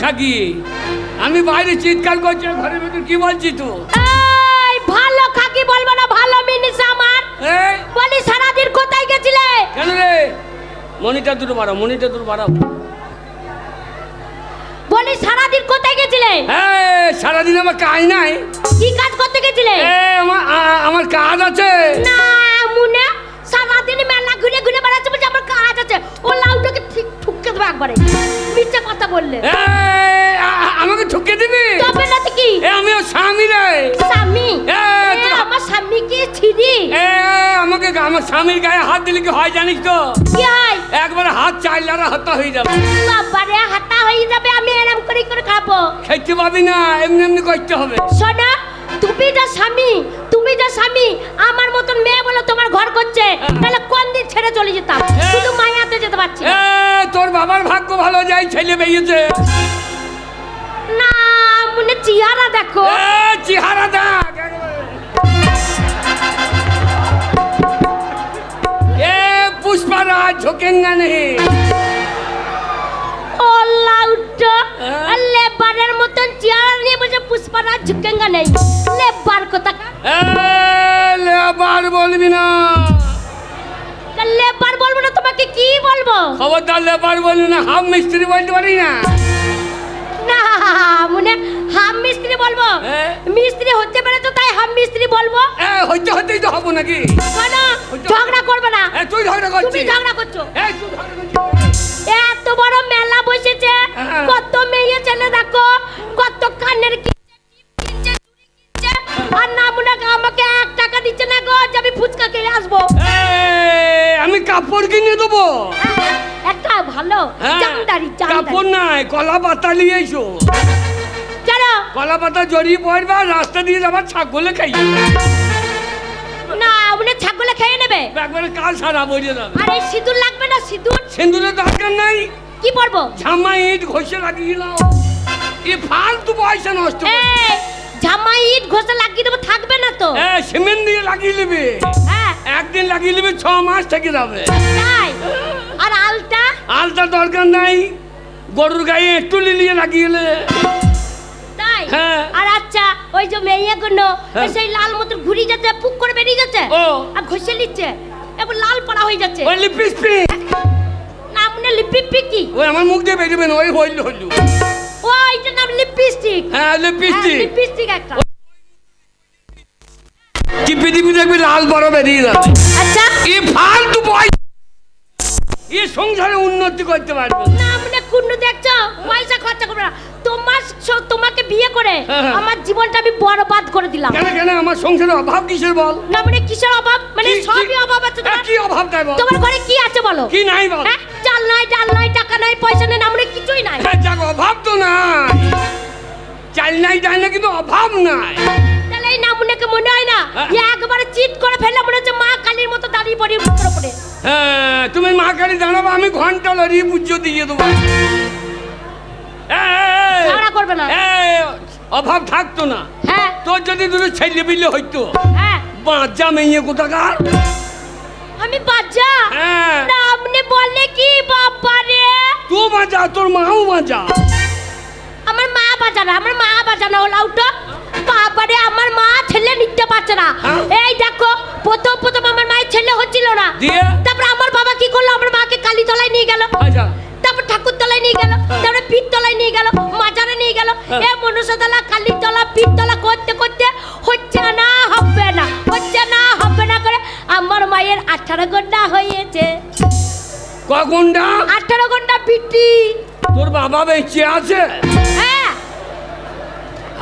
থাকি আমি বাইরে চিৎকার করছি ঘরের ভিতর কি বলছিস তুই এই ভালো খাকি বলবো না ভালো মিনিস আমার বলি সারাদিন কোথায় গেছিলে কেন রে মনিটর দূর বাড়াও বলি সারাদিন কোথায় গেছিলে সারাদিন আমার কাজ নাই কি কাজ করতে গেছিলে আমার কাজ আছে না মুনে সারাদিন মেলা ঘুরে ঘুরে বেড়াচ্ছে বলছে আমার কাজ আছে ও লাউটাকে ঠিক ঠুকে দেবে একবারে মিথ্যা কথা বললে আমাকে ঠুকে দিবি তবে না তো কি আমি ওর স্বামী রে স্বামী আমার স্বামী কি ছিড়ি আমাকে আমার স্বামীর গায়ে হাত দিলে কি হয় জানিস তো কি হয় একবারে হাত চাইলারা হাতা হয়ে যাবে বাবারে হাতা হয়ে যাবে আমি এরকম করে খাবো খেতে পাবি না এমনি করতে হবে শোনো তুমি যা স্বামী আমার মতন মেয়ে বলে তোমার ঘর করছে তাহলে কোন দিন ছেড়ে চলে যেতাম শুধু মায়াতে যেতে পারছি তোর বাবার ভাগ্য ভালো যাই ছেলে বেরিয়েছে না মনে চেহারা দেখো চেহারা দেখ पुष्पराज झुकेंगा नहीं ओ लाउटो लेबारेर मतन চেহারা নিয়ে বসে পুষ্পরাজ ঝুকেঙ্গা নেই লেবার কথা লেবার বলবি না লেবার বলবো না তোমাকে কি বলবো খবরদার লেবার বলবি না হাম মিস্ত্রি বলতে পারি না না মনে হাম মিস্ত্রি বলবো মিস্ত্রি হতে পারে তো তাই হাম মিস্ত্রি বলবো হতেই তো হবো নাকি শোনো ঝগড়া করবে না তুই ঝগড়া করছিস তুমি ঝগড়া করছো এত বড় মেলা বসেছে কত মেয়ে ছেলে দেখো কত কানের কিনছে আর না মনে আমাকে 1 টাকা দিচ্ছে না গো যে আমি ফুচকা খেয়ে আসবো আমি কাপড় কিনে দেবো একটা ভালো জামদারি কাপড় নাই কলা পাতা নিয়ে এসো চলো কলা পাতা জড়িয়ে পড়বা রাস্তা দিয়ে যাবার ছাগলে খাই না উনি ছাগলে খেয়ে নেবে একবারে কাল সারা বইরে যাবে আরে সিঁদুর লাগবে না সিঁদুরের দরকার নাই কি পরবো জামা ইট ঘষে লাগিয়ে নাও এই ফালতু পয়সা নষ্ট জামা ইট ঘষে লাগিয়ে দেবো থাকবে না তো সিমেন্ট দিয়ে লাগিয়ে নেবে একদিন লাগিয়ে নেবে 6 মাস থেকে যাবে তাই আর আলতা দরকার নাই গরুর গায়ে একটু লিলিয়ে লাগিয়েলে তাই আর আচ্ছা ওই যে মেয়েগুলো সেই লাল মতো ঘুরি যাচ্ছে পুক করে বেরিয়ে যাচ্ছে আর ঘষে নিচ্ছে এবার লাল পড়া হয়ে যাচ্ছে ওই লিপস্টিক না মনে লিপস্টিক কি ওই আমার মুখ দিয়ে বেরিয়ে না ওই হইল ওইটার নাম লিপস্টিক লিপস্টিক একটা চিপি চিপি দেখবি লাল বড় বেরিয়ে যাবে আচ্ছা এই ফালতু এই সংসারে উন্নতি করতে পারবে না মানে কুন্নু দেখছো পয়সা খরচা করবে না তোমাকে বিয়ে করে আমার জীবনটা আমি বরবাদ করে দিলাম কেন আমার সংসারে অভাব কিসের বল না মানে কিসের অভাব মানে সবই অভাব আছে তোমার কি অভাব তাই বল তোমার ঘরে কি আছে বলো কি নাই বল চাল নাই টাকা নাই পয়সা নাই আমরা কিছুই নাই যাক অভাব তো নাই চাল নাই ডাল না কিন্তু অভাব নাই তাহলে এই নামুনেকে মনে হয় না একবারে চিট করে ফেললে মনে হচ্ছে মা কালীর মতো দাঁড়িয়ে পড়ি উপরে তুমি মা কালী দাঁড়াবো আমি ঘন্টা লড়িয়ে পুজো দিয়ে দেবো ঝগড়া করবে না অভাব থাকতো না তোর যদি দুটো ছেলে বিলে হইতো বাচ্চা মেয়ে কোথাকার আমি বাচ্চা আপনি বললে কি বাবা রে তুই বাজা তোর মাও বাজা আমার মা বাজা না হলো আউটো বাবা রে আমার মা ছেলে নিতে পারছে না এই দেখো প্রথম আমার মায়ের ছেলে হচ্ছিল না তারপর আমার বাবা কি করলো আমার মাকে কালী তলায় নিয়ে গেল তারপর ঠাকুর তলায় নিয়ে গেল তারপরে পীর তলায় নিয়ে গেল মাজারে নিয়ে গেল এ মনসাতলা কালীর তলা পীর তলা করতে হচ্ছে না হবে না করে আমার মায়ের 18 ঘন্টা হয়েছে কখনটা 18 ঘন্টা বিটি তোর বাবা বেঁচে আছে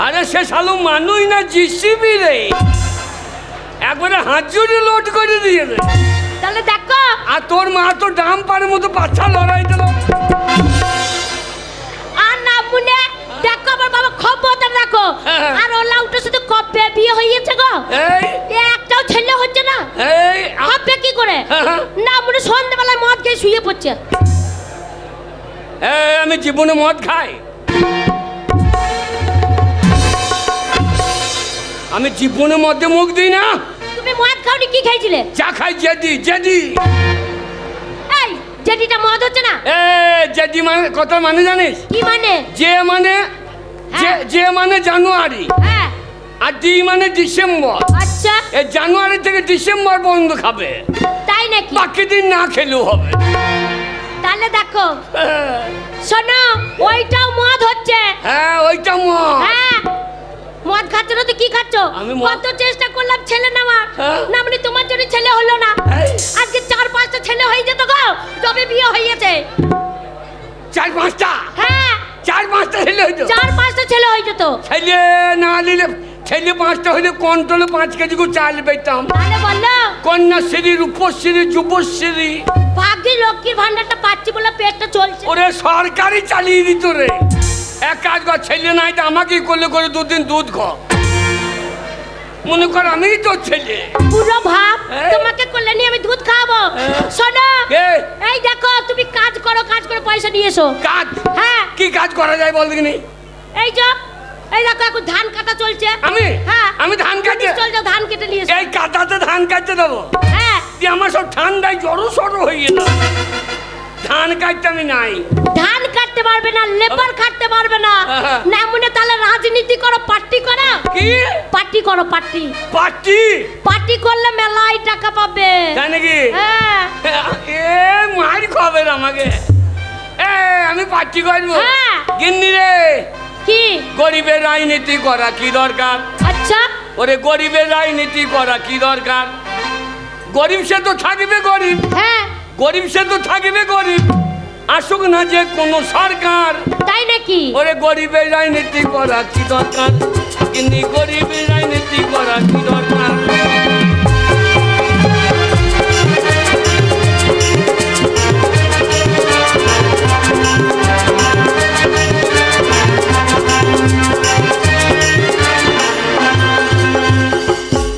আরে সে শালু মানুই না জিসিবি রে একবারে হাজুরি লোড করে দিয়ে রে তাহলে দেখো আর তোর মা তো ডাম্পারের মতো পাছা লড়াই দিল আর না মুনে দেখো আমার বাবা খবরটা রাখো আর ও লাউটা শুধু কবে বিয়ে হয়েছে গো একটাও ছেলে হচ্ছে না হবে কি করে না মুনে সন্ধ্যাবেলায় মদ খেয়ে শুয়ে পড়ছে আমি জীবনে মদ খাই আমি জীবনে মধ্যে মুখ দিই না তুমি মদ খাওনি কি খাইছিলে চা খাই জেদি এই জেডিটা মদ হচ্ছে না? জেডি মানে কত মানে জানিস? কি মানে? যে মানে জানুয়ারি, হ্যাঁ, আর ডি মানে ডিসেম্বর। আচ্ছা, এই জানুয়ারি থেকে ডিসেম্বর পর্যন্ত খাবে, তাই নাকি? বাকি দিন না খেলেও হবে। তাহলে দেখো শোনো, ওইটাও মদ হচ্ছে। হ্যাঁ, ওইটা মদ। হ্যাঁ, মদ খাচ্ছ না তো কি খাচ্ছ? কত চেষ্টা করলাম ছেলে নেওয়ার, না মানে তোমার জন্য ছেলে হলো না। আজকে 4-5টা ছেলে হয়ে যেত গো, তবে বিয়ে হয়েছে। 4-5টা? হ্যাঁ, 4-5টা ছেলে হইতো। 4-5টা ছেলে হয়ে যেত। ছেলে না নিলে, ছেলে 5টা হইলে কন্ট্রোলে 5 কেজি করে চাল পেতাম। তাহলে বললো কন্যাশ্রী, রূপশ্রী, যুবশ্রী। ভাগ্যে লক্ষ্মীর ভান্ডারটা পাচ্ছি বলে পেটটা চলছে। ওরে সরকারি চালিয়ে দিত রে। এক কাজ কর, ছেলে নাই তো আমাকেই করলে করে 2 দিন দুধ খ। মনে কর আমি তো ছেলে। পুরো ভাব তোমাকে করলে নিয়ে আমি দুধ খাওয়াবো। শোনো, এই দেখো তুমি কাজ করো, কাজ করে পয়সা নিয়ে এসো। কাজ? হ্যাঁ। কি কাজ করা যায় বল দেখিনি? এই যে এই দেখো এখন ধান কাটা চলছে। হ্যাঁ, আমি ধান কাটতে চলছে, ধান কেটে নিয়ে এসো। এই কাটাতে ধান কাটতে দেবো? হ্যাঁ। আমার সব ঠান্ডায় জড়ো সড়ো হয়ে গেল। ধান কাটতে আমি নাই। ধান কাটতে পারবে না, লেবার কাটতে পারবে না। না মনে তাহলে রাজনীতি করো, পার্টি করো। কি পার্টি করো? পার্টি পার্টি করলে মেলাই টাকা পাবে। তাই নাকি? হ্যাঁ। মার খবর আমাকে। আমি পার্টি করবো। গিন্নি রে, কি গরিবের রাজনীতি করা কি দরকার? আচ্ছা, ওরে গরিবের রাজনীতি করা কি দরকার? গরিব সে তো থাকবে গরিব। হ্যাঁ, গরিব সে তো থাকবে গরিব, আসুক না যে কোনো সরকার। তাই নাকি? ওরে গরিবের রাজনীতি করা কি দরকার? কিন্তু গরিবের রাজনীতি করা কি দরকার?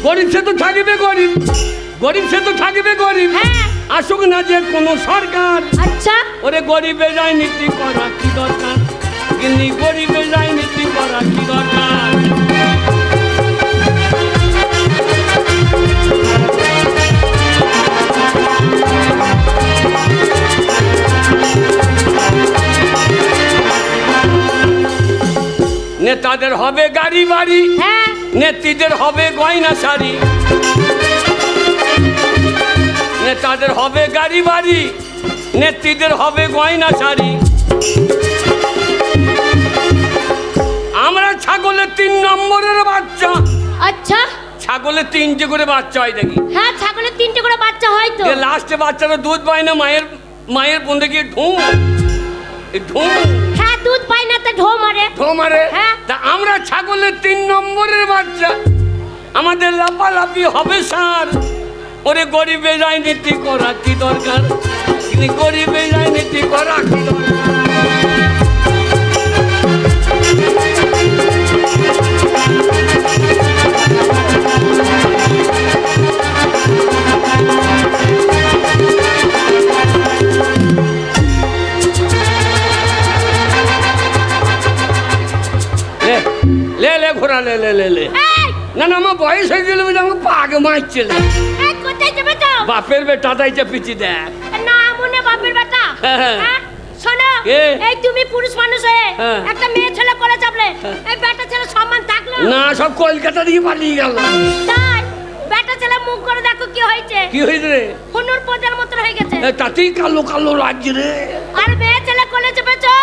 গরিব সে তো থাকবে গরিব, গরিব সে তো থাকবে গরিব, আসুক না যে কোনো সরকার। আচ্ছা, ওরে গরিবের রাজনীতি করা কি দরকার? কিন্তু গরিবের রাজনীতি করা কি দরকার? নেতাদের হবে গাড়ি বাড়ি, নেত্রীদের হবে গয়না শাড়ি। নেতাদের হবে গাড়ি বাড়ি, নেত্রীদের হবে গয়না শাড়ি। আমরা ছাগলের 3 নম্বরের বাচ্চা। আচ্ছা, ছাগলের 3টে করে বাচ্চা হয় দেখি। হ্যাঁ, ছাগলের 3টে করে বাচ্চা হয় তো। লাস্টে বাচ্চারা দুধ পায় না, মায়ের বন্ধে গিয়ে ঢুঁ। হ্যাঁ, দুধ পায় না তো ঢো মারে। তা আমরা ছাগলের 3 নম্বরের বাচ্চা, আমাদের লাফালাফি হবে সার। ওরে গরিবের রাজনীতি করা কি দরকার? গরিবের রাজনীতি করা কি দরকার? লে লে ঘোরা লে লে লে লে। না না, আমার বয়স হয়ে গেল বলে আমাকে পাগ মারছিল। কোথায় যাবে তো? বাপের বেটা তাইতে পিছি দেখ না মনে বাপের বেটা। শোনো, এই তুমি পুরুষ মানুষ হয়ে একটা মেয়ে ছেলে করে চাপলে এই বেটা ছেলে সম্মান থাকলো না? সব কলকাতা দিয়ে পালিয়ে গেল। তাই বেটা ছেলে মুখ করে দেখো কি হয়েছে। কি হয়েছে রে? হুনুর পদের মতো হয়ে গেছে। তাতেই কালো কালো রাজ্য রে। আর মেয়ে ছেলে কোলে চেপেছো,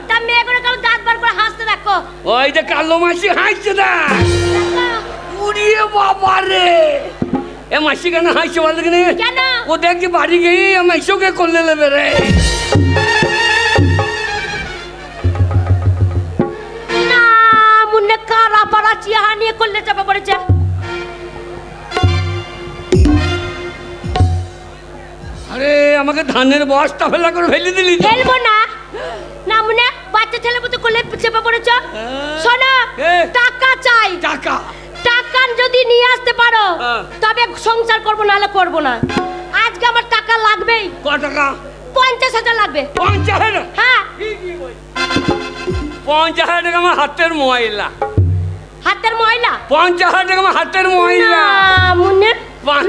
তা মেয়ে করে কালো দাঁত বার করে হাসতে দেখো। ওই যে কালো মাসি হাসছে না। উড়িয়ে বাবা রে, এ মাসি কেন হাসছে বলতে কেন? ও দেখছি বাড়ি গিয়ে আমার চোখে করলে নেবে রে। না মুন্নে কারা পাড়া চিয়া নিয়ে করলে চাপে পড়েছে। আরে আমাকে ধানের বস্তা ফেলা করে ফেলে দিলি। ফেলবো না, না মুন্নে বাচ্চা ছেলে মতো করলে চেপে পড়েছ। শোনো, টাকা চাই। টাকা টাকা যদি নিয়ে আসতে পারো তবে সংসার করবো, নাহলে করবো না। আজকে আমার টাকা লাগবেই। কত টাকা? 50,000 লাগবে। 50,000? হ্যাঁ। 50,000 টাকা আমার হাতের ময়লা। হাতের ময়লা? 50,000 টাকা আমার হাতের ময়লা। মুন্নে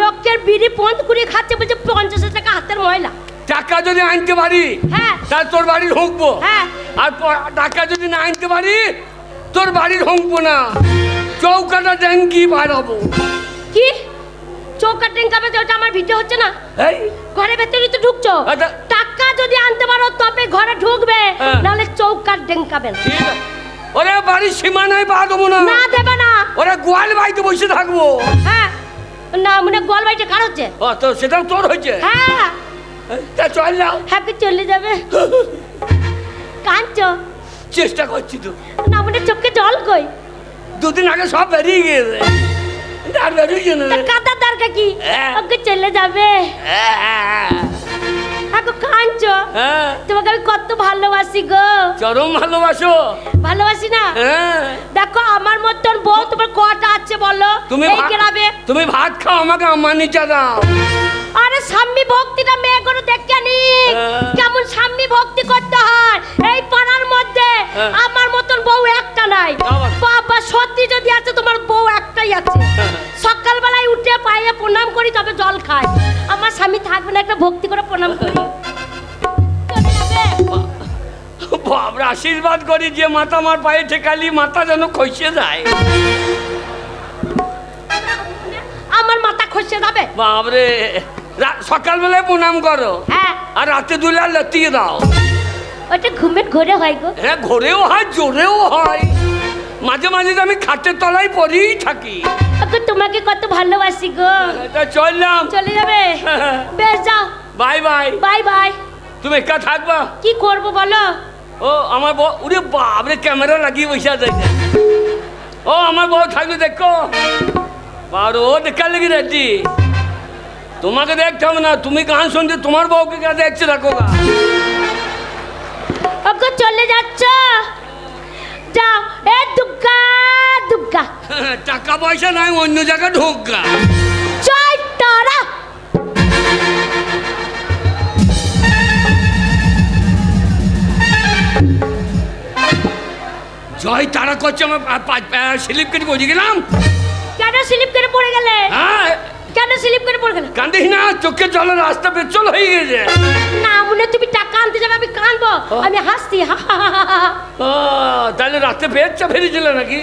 লোকের বিড়ি পন্থ করে খাচ্ছে বলছে 50,000 টাকা হাতের ময়লা। টাকা যদি আনতে পারি হ্যাঁ তাহলে তোর বাড়ি ঢুকবো, হ্যাঁ আর টাকা যদি না আনতে পারি তোর বাড়ি ঢুকবো না, চৌকাটা ট্যাঙ্কি বাড়াবো। কি চৌকা টেঙ্কাবে? ওটা আমার ভিডিও হচ্ছে না, এই ঘরের ভেতরে তো ঢুকছো। আচ্ছা। টাকা যদি আনতে পারো তবে ঘরে ঢুকবে, হ্যাঁ। নাহলে চৌকা টেঙ্কাবে না। ঠিক আছে, ওরে বাড়ির সীমানায় পা দেবো না, না দেবে না। ওরে গোয়াল বাড়িতে বসে থাকবো। হ্যাঁ না মানে গোয়াল বাড়িটা কার হচ্ছে? ও তো সেটাও তোর হয়েছে। হ্যাঁ তা চল যাও। হ্যাপি চলে যাবে। কাঁদছো? চেষ্টা করছি তো, না মানে চোখে জল কই? দুদিন আগে সব বেরিয়ে গেছে, আর বেরিয়েছে না। তা কাদার দরকার কি? হ্যাঁ। ওকে চলে যাবে। এখন কাঁদছো? হ্যাঁ তোমাকে আমি কত ভালোবাসি গো। চরম ভালোবাসো। ভালোবাসি না? হ্যাঁ দেখো আমার মতন বউ তোমার কটা আছে বলো এই গ্রামে? তুমি ভাত খাও, আমাকে আমার নিচে দাও। আরে স্বামী ভক্তিটা মেয়ে করে দেখে নি কেমন স্বামী ভক্তি করতে হয়। এই পাড়ার মধ্যে আমার মতন বউ একটা নাই। বাবা সত্যি যদি আছে তোমার বউ একটাই আছে। সকালবেলায় উঠে পায়ে প্রণাম করি তবে জল খাই। আমার স্বামী থাকবে না, একটা ভক্তি করে প্রণাম করি। বাবরে আশীর্বাদ করি যে মাথা আমার পায়ে ঠেকালি মাথা যেন খসে যায়। আমার মাথা খসে যাবে। বাবরে সকালবেলায় প্রণাম করো, হ্যাঁ আর রাতে দুলে লতিয়ে দাও। ওটা ঘুমের ঘরে হয় গো। হ্যাঁ ঘরেও হয় জোরেও হয়, মাঝে মাঝে তো আমি খাটের তলায় পরেই থাকি। ওকে তোমাকে কত ভালোবাসি গো। তা চললাম। চলে যাবে? বেশ যাও। By bye. Bye by. তুমি একা থাকবা? কি করবো বলো? ও আমার বউ, ওরে বাবরে ক্যামেরা লাগিয়ে বসে আছে। ও আমার বউ থাকবে দেখো, বারো দেখা লেগে যাচ্ছি। তোমাকে দেখতে হবে না, তুমি গান শুনতে তোমার বউকে কে দেখছে রাখো গা। ওকে চলে যাচ্ছ? যাও। এ দুগ্গা দুগ্গা। টাকা পয়সা নাই, অন্য জায়গায় ঢোক গা। জয় তারা। জয় তারা করছে, আমার স্লিপ কেটে পড়ে গেলাম। কেন স্লিপ করে পড়ে গেলে? হ্যাঁ কেন স্লিপ করে পড়ে গেলে? কান্দিস না, চোখে জলের রাস্তা পেছল হয়ে গেছে। না মনে তুমি টাকা আনতে যাবে আমি কাঁদবো, আমি হাসছি। ও তাহলে রাতে পেটটা ফেরেছিল নাকি?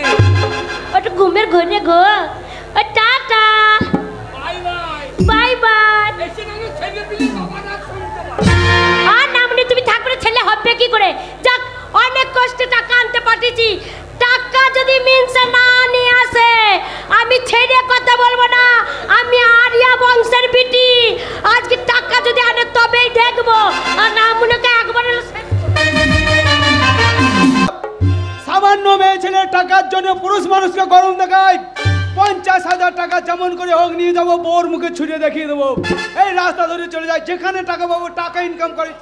ওটা ঘুমের ঘরে গো। ও tata bye bye. Bye bye. আর না মনে তুমি থাকবে, ছেলে হবে কি করে? যাক অনেক কষ্টে টাকা আনতে পাঠিয়েছি, টাকা যদি মিনসে না নিয়ে আসে আমি ছেড়ে কথা বলবো না। আমি আরিয়া বংশের বিটি, আজকে টাকা যদি আনে তবেই দেখবো। আর না মনে একবার সামান্য মেয়ে ছেলের টাকার জন্য পুরুষ মানুষকে গরম দেখায়। 50,000 টাকা যেমন করে হোক নিয়ে যাবো, বউর মুখে ছুঁড়ে দেখিয়ে দেবো। এই রাস্তা ধরে চলে যায়, যেখানে টাকা পাবো টাকা ইনকাম করে।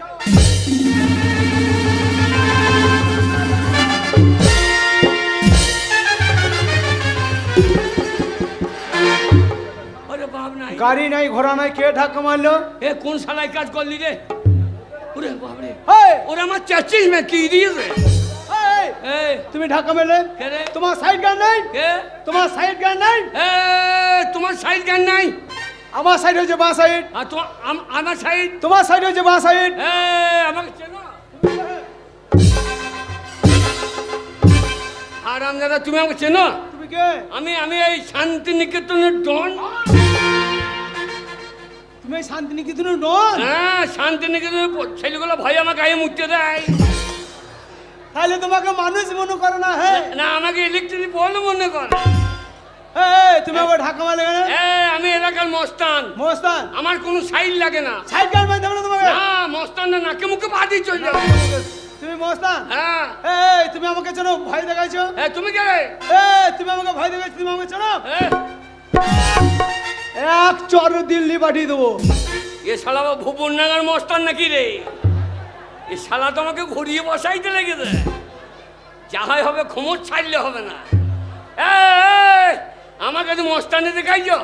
গাড়ি নাই ঘোড়া নাই, কে ধাক্কা মারলো? এ কোন শালায় কাজ করলি রে? ওরে বাবরে, এই, ওরে আমার চাচিস মে কি দিয়েছে? এই, এই তুমি ধাক্কা মারলে? কে রে? তোমার সাইড গান নাই? কে? তোমার সাইড গান নাই? এ তোমার সাইড গান নাই? আমার সাইড হচ্ছে বাঁ সাইড। আর তোমার আমার সাইড? তোমার সাইড হচ্ছে বাঁ সাইড। এ আমাকে চেনো? আরামদাদা তুমি আমাকে চেনো? তুমি কে? আমি এই শান্তিনিকেতনের ডন। তুমি শান্তিনিকেতনের ডন? হ্যাঁ শান্তিনিকেতনের ছেলেগুলো ভয় আমাকে গায়ে মুছতে দেয়। তাহলে তোমাকে মানুষ মনে করো না? হ্যাঁ না আমাকে ইলেকট্রিক বল মনে করে। এই, তুমি আবার ঢাকা মারলে কেন? আমি এলাকার মস্তান। মস্তান? আমার কোনো সাইড লাগে না। সাইড গান মারতে হবে না তোমাকে? না মস্তান না, নাকে মুখে বাদি চলে যাবে। তুমি মস্তান? হ্যাঁ। এই, তুমি আমাকে চেনো? ভয় দেখাইছো? তুমি কে রে? এই, তুমি আমাকে ভয় দেখাইছো? তুমি আমাকে চেনো? এ, এক চর দিল্লি পাঠিয়ে দেবো। এ শালা ভুবন নাগার মস্তান নাকি রে? এ শালা তো আমাকে ঘুরিয়ে বসাইতে লেগেছে। যা হয় হবে, খোমর ছাড়লে হবে না। আমার কাছে মস্তানে দেখাইছো?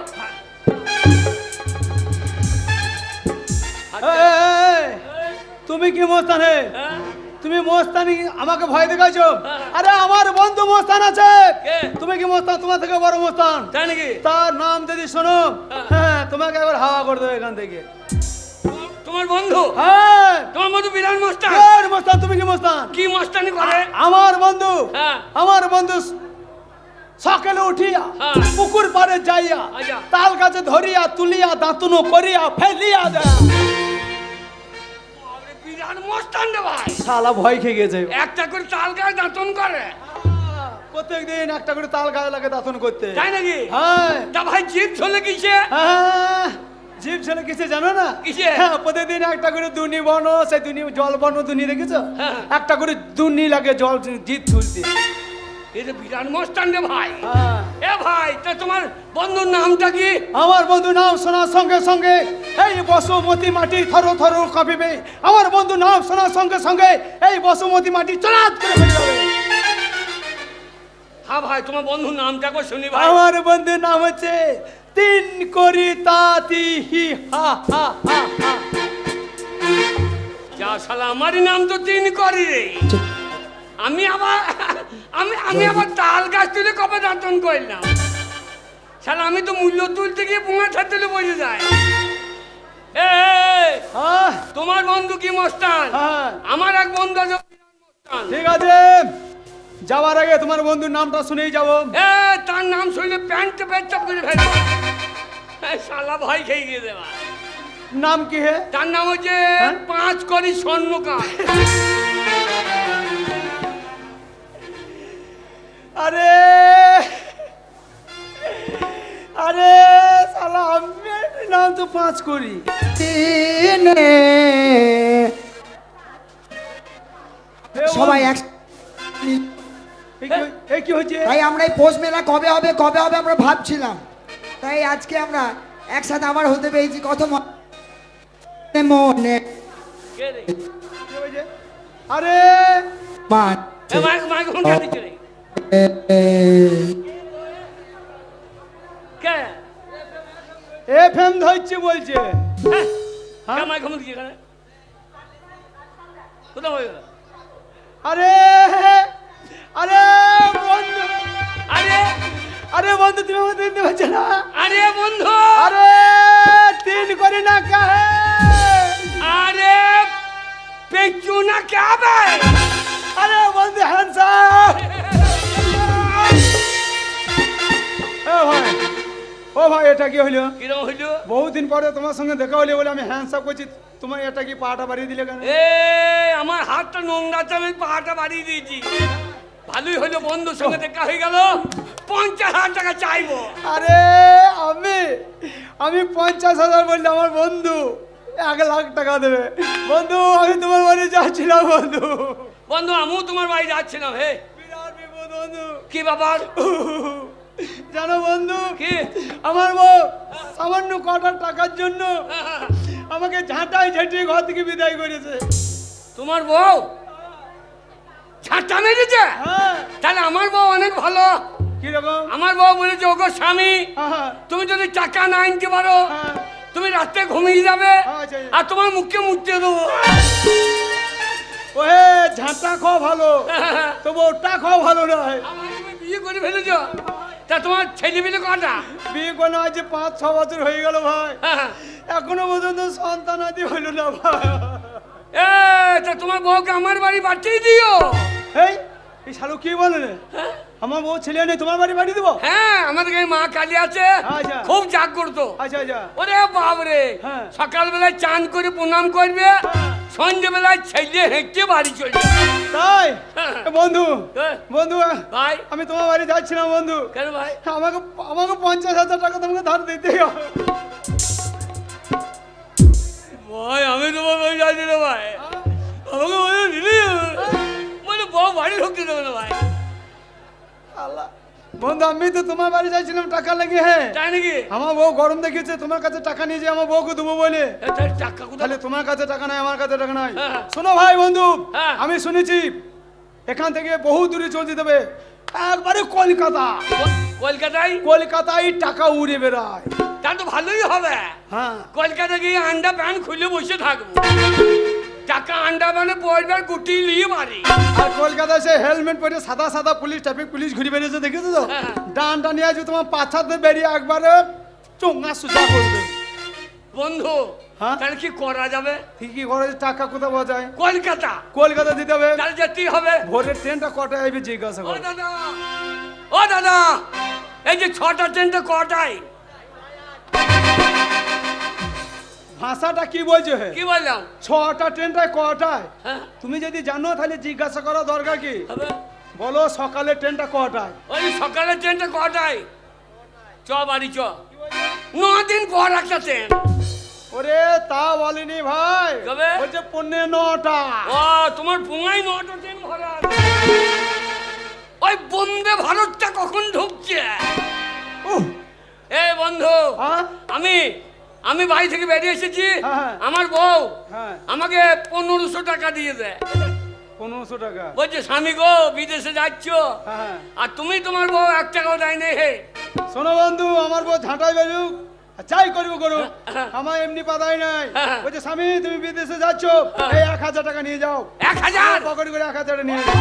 তুমি কি মস্তান? হে হ্যাঁ? তুমি মস্তানি আমাকে ভয় দেখাইছো? হ্যাঁ। আরে আমার বন্ধু মস্তান আছে। কে? তুমি কি মস্তান? তোমার থেকে বড় মস্তান। তাই নাকি? তার নাম যদি শোনো, হ্যাঁ। হ্যাঁ তোমাকে একবার হাওয়া করে দেবো এখান থেকে। তোমার বন্ধু? হ্যাঁ মস্তান? মস্তান, তুমি কি মস্তান? কি মস্তানি করে? আমার বন্ধু, হ্যাঁ। আমার বন্ধু সকালে উঠিয়া হ্যাঁ। পুকুর পাড়ে যাইয়া আচ্ছা। তাল গাছে ধরিয়া তুলিয়া দাঁতনো করিয়া ফেলিয়া দেয়। বাবারে, বিরাট মস্তান রে ভাই। শালা ভয় খেয়ে গেছে। একটা করে তাল গাছ দাঁতন করে। প্রত্যেকদিন একটা করে তাল গাছ লাগে দাঁতন করতে। তাই নাকি? হ্যাঁ। তা ভাই জিভ চলে কিসে? হ্যাঁ, জীব ছেলে কিসে জানো না? কিসে? হ্যাঁ, প্রতিদিন একটা করে দুনি বনো, সেই দুনি জল বনো দুনি দেখেছো? হ্যাঁ। একটা করে দুনি লাগে জল জিভ তুলতে। এটা বিরাট মস্তান রে ভাই। হ্যাঁ। এ ভাই, তা তোমার বন্ধুর নামটা কি? আমার বন্ধু নাম শোনার সঙ্গে সঙ্গে এই বসুমতী মাটি থর থর কাঁপিবে। আমার বন্ধু নাম শোনার সঙ্গে সঙ্গে এই বসুমতী মাটি চলাৎ করে ফেলে যাবে। হ্যাঁ ভাই, তোমার বন্ধুর নামটা কো শুনি ভাই। আমার বন্ধুর নাম হচ্ছে তিন করি তাতি হি হা হা হা হা। যা শালা, আমারই নাম তো তিন করি রে। আমি আবার আমি আবার তাল গাছ তুলে কবে দাঁতন করলাম? শালা, আমি তো মূল্য তুলতে গিয়ে পুঙা ছাড়তে বসে যায়। হ্যাঁ, তোমার বন্ধু কি মস্তান? হ্যাঁ। আমার এক বন্ধু আছে বিরাট মস্তান। ঠিক আছে, যাওয়ার আগে তোমার বন্ধুর নামটা শুনেই যাবো। তার নাম শুনলে প্যান্ট পেচ্ছাপ করে ফেলবো। শালা ভয় খেয়ে গিয়েছে ভাই। নাম কি হে? তার নাম হচ্ছে হ্যাঁ? 5 করি স্বর্ণকার। আরে আরে শালা, আমি নাম তো 5 করি। সবাই এক এই কি হচ্ছে? তাই আমরা এই পৌষ মেলা কবে হবে আমরা ভাবছিলাম, তাই আজকে আমরা একসাথে আবার হতে পেরেছি। কত মনে কে রে? কি হয়েছে? আরে মান মাইক ফোন কাটি চলে। কে? এফএম ধরছে বলছে। কে মাইক ফোন দিচ্ছে এখানে? কোথাও হয়ে গেল? আরে আরে বন্ধু, আরে আরে বন্ধু, তুমি আমাকে দেখতে পাচ্ছ না? আরে বন্ধু, আরে তিন করি না কাহে? আরে পেঁচু না কে হবে? আরে বন্ধু হ্যান্ডসাম। ও ভাই, এটা কি হইলো? কিরকম হইলো? বহুদিন পরে তোমার সঙ্গে দেখা হলো বলে আমি হ্যান্ডসাপ করছি, তোমার এটা কি পাটা বাড়িয়ে দিলে কেন? আমার হাতটা নোংরা চাল, আমি পাহাড়টা বাড়িয়ে দিয়েছি। ভালোই হলো, বন্ধুর সঙ্গে দেখা হয়ে গেল। 50,000 টাকা চাইবো। আরে আমি 50,000 বললে আমার বন্ধু 1,00,000 টাকা দেবে। বন্ধু, আমি তোমার বাড়ি যাচ্ছিলাম বন্ধু। বন্ধু, আমিও তোমার বাড়ি যাচ্ছিলাম। হে, বিরাট বিপদ বন্ধু। কি ব্যাপার? জানো বন্ধু, কি? আমার বউ সামান্য কটা টাকার জন্য আমাকে ঝাঁটাই ঝাঁটিয়ে ঘর থেকে বিদায় করেছে। তোমার বউ ঝাঁটা মেরেছে? হ্যাঁ। তাহলে আমার বউ অনেক ভালো। কিরকম? আমার বউ বলেছে, ওগো স্বামী, হ্যাঁ, তুমি যদি টাকা না আনতে পারো, হ্যাঁ। তুমি রাতে ঘুমিয়ে যাবে আচ্ছা। আর তোমার মুখকে মুছতে দেবো। ওহে ঝাঁটা খাওয়া ভালো, তবু ওটা খাওয়া ভালো নয়। আমার তুমি বিয়ে করে ফেলেছ? তা তোমার ছেলে মেয়ে কটা? বিয়ে কোনো আজ 5-6 বছর হয়ে গেল ভাই, হ্যাঁ। এখনো পর্যন্ত সন্তান আদি হইল না ভাই। তা তোমার বউকে আমার বাড়ি পাঠিয়ে দিও। এই শালু কি বলে রে? আমার বউ ছেলে নেই, তোমার বাড়ি বাড়ি দেবো? হ্যাঁ, আমাদের এখানে মা কালী আছে, আচ্ছা। খুব জাগ্রত। আচ্ছা আচ্ছা। ওরে বাবরে, হ্যাঁ। সকালবেলায় চান করে প্রণাম করবে, সন্ধ্যেবেলায় ছেলে হেঁটে বাড়ি চলবে। তাই? হ্যাঁ। বন্ধু, হ্যাঁ। বন্ধু, ভাই, আমি তোমার বাড়ি যাচ্ছিলাম বন্ধু। কেন ভাই? আমাকে 50,000 টাকা তোমাকে ধার দিতে হবে। ভাই, আমি তোমার বাড়ি যাচ্ছি না ভাই, আমাকে বলে দিলি বলে বউ বাড়ি ঢুকতে দেবে না ভাই। আল্লাহ, বন্ধু, আমি তো তোমার বাড়ি যাচ্ছিলাম টাকা লাগে। হ্যাঁ, তাই নাকি? আমার বউ গরম দেখিয়েছে, তোমার কাছে টাকা নিয়ে যে আমার বউকে দেবো বলে। তাহলে টাকা কোথায়? তাহলে তোমার কাছে টাকা নাই, আমার কাছে টাকা নাই। হ্যাঁ। শোনো ভাই বন্ধু, হ্যাঁ। আমি শুনেছি এখান থেকে বহু দূরে চলে যেতে হবে, একবারে কলকাতা। কলকাতায়? কলকাতায় টাকা উড়ে বেড়ায়। তা তো ভালোই হবে। হ্যাঁ। কলকাতা গিয়ে আন্ডা প্যান্ট খুলে বসে থাকবো, টাকা আন্ডা মানে পড়বে আর গুটি নিয়ে বাড়ি। আর কলকাতায় সে হেলমেট পরে সাদা সাদা পুলিশ, ট্রাফিক পুলিশ ঘুরে বেরিয়েছে, দেখেছো তো? হ্যাঁ। ডানটা নিয়ে আসবে, তোমার পাছাতে বেরিয়ে একবারে চোঙা সুজা করবে। বন্ধু, হ্যাঁ? তাহলে কি করা যাবে? ঠিকই করে, টাকা কোথা পাওয়া যায়? কলকাতা। কলকাতা দিতে হবে। তাহলে যেতেই হবে। ভোরের ট্রেনটা কটায় আসবে জিজ্ঞাসা ও করো। দাদা, ও দাদা, এই যে 6টা ট্রেনটা কটায়? ভাষাটা কি বলছো? হে কি বললাম? 6টা ট্রেনটায় কটায়? হ্যাঁ, তুমি যদি জানো তাহলে জিজ্ঞাসা করা দরকার কি? হবে। বলো সকালে ট্রেনটা কটায়? ওই সকালের ট্রেনটা কটায়? চ বাড়ি চ। 9 দিন পর একটা ট্রেন। ওরে তা বলিনি ভাই, কবে? বলছে 9:15। ও তোমার পুঙ্গাই 9টা ট্রেন ভরা আছে। ওই বন্দে ভারতটা কখন ঢুকছে? উহ, এই বন্ধু, হ্যাঁ? আমি বাড়ি থেকে বেরিয়ে এসেছি। হ্যাঁ। আমার বউ হ্যাঁ, আমাকে 1500 টাকা দিয়ে দেয়। 1500 টাকা। বলছে স্বামী গো বিদেশে যাচ্ছ, হ্যাঁ, আর তুমি তোমার বউ 1 টাকাও দেয় নে। হে শোনো বন্ধু, আমার বউ ঝাঁটাই বেরুক আর যাই করবো করুক, আমার এমনি পাতাই নাই। হ্যাঁ। বলছে স্বামী তুমি বিদেশে যাচ্ছ, এই 1000 টাকা নিয়ে যাও। 1000? পকেট করে 1000 নিয়ে যাও।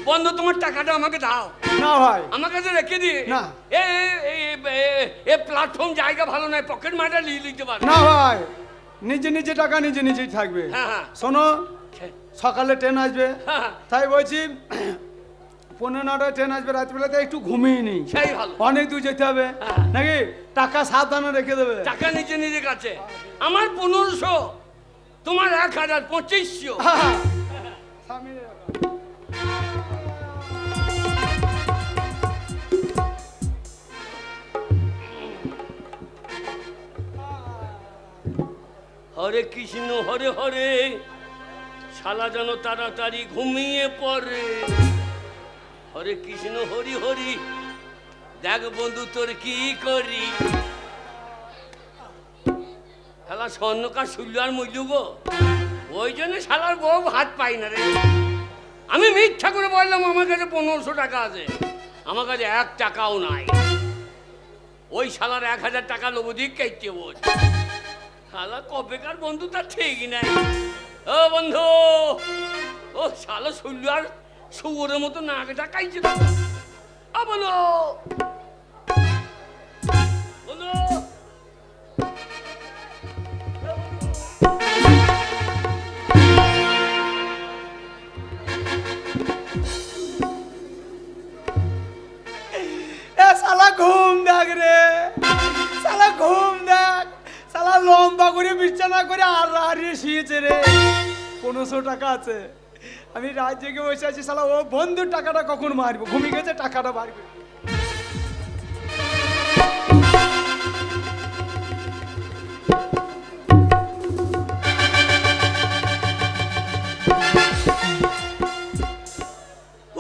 বন্ধু তোমার টাকাটা আমাকে দাও। না ভাই, আমার কাছে রেখে দি। না। এ প্ল্যাটফর্ম জায়গা ভালো নয়, পকেট মারটা নিয়ে নিতে পারে। না ভাই, নিজে নিজে টাকা নিজে নিজেই থাকবে। হ্যাঁ, হ্যাঁ। শোনো, সকালে ট্রেন আসবে, হ্যাঁ, তাই বলছি 15:09টায় ট্রেন আসবে, রাত্রিবেলাতে একটু ঘুমিয়ে নি, সেই ভালো। অনেক দূর যেতে হবে হ্যাঁ। নাকি? টাকা সাবধানে রেখে দেবে। টাকা নিজে নিজে কাছে। আমার 1500, তোমার 1000, 2500। স্বামী, হরে কৃষ্ণ হরে হরে, শালা যেন তাড়াতাড়ি ঘুমিয়ে পড়ে। হরে কৃষ্ণ হরি হরি, দেখ বন্ধু তোর কি করি। শালা স্বর্ণকার শুনলার মূল্য গো, ওই জন্য শালার বউ হাত পাই না রে। আমি মিথ্যা করে বললাম আমার কাছে 1500 টাকা আছে, আমার কাছে 1 টাকাও নাই। ওই শালার 1000 টাকা লোভ দিক কেটে বল। শালা কবেকার বন্ধু তার ঠিকই নাই। ও বন্ধু, ও শালা শুনলো আর শুয়োরের মতো নাক ডাকাইছে। বলো বলো, এ শালা ঘুম দেখ রে, শালা ঘুম দেখ, শালা লম্বা করে বিছানা করে আর হারিয়ে শুয়েছে রে। 1500 টাকা আছে, আমি রাত জেগে বসে আছি, শালা ও বন্ধুর টাকাটা কখন মারবো, ঘুমিয়ে গেছে, টাকাটা মারবে।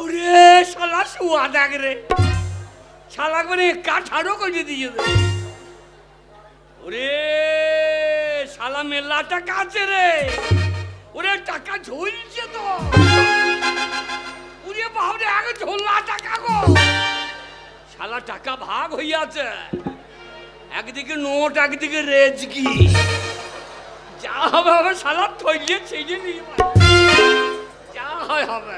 ওরে শালা শুয়া দেখ রে, শালা করে কাঠারও করে দিয়েছে। ওরে শালা মেলা টাকা আছে রে, ওরে টাকা ঝুলছে তো। ওরে বাবরে আগে ঝোলা টাকা গো, শালা টাকা ভাগ হইয়াছে, একদিকে নোট একদিকে রেজকি। যা হবে হবে, শালা থইলে ছেড়ে নিয়ে যা হয় হবে।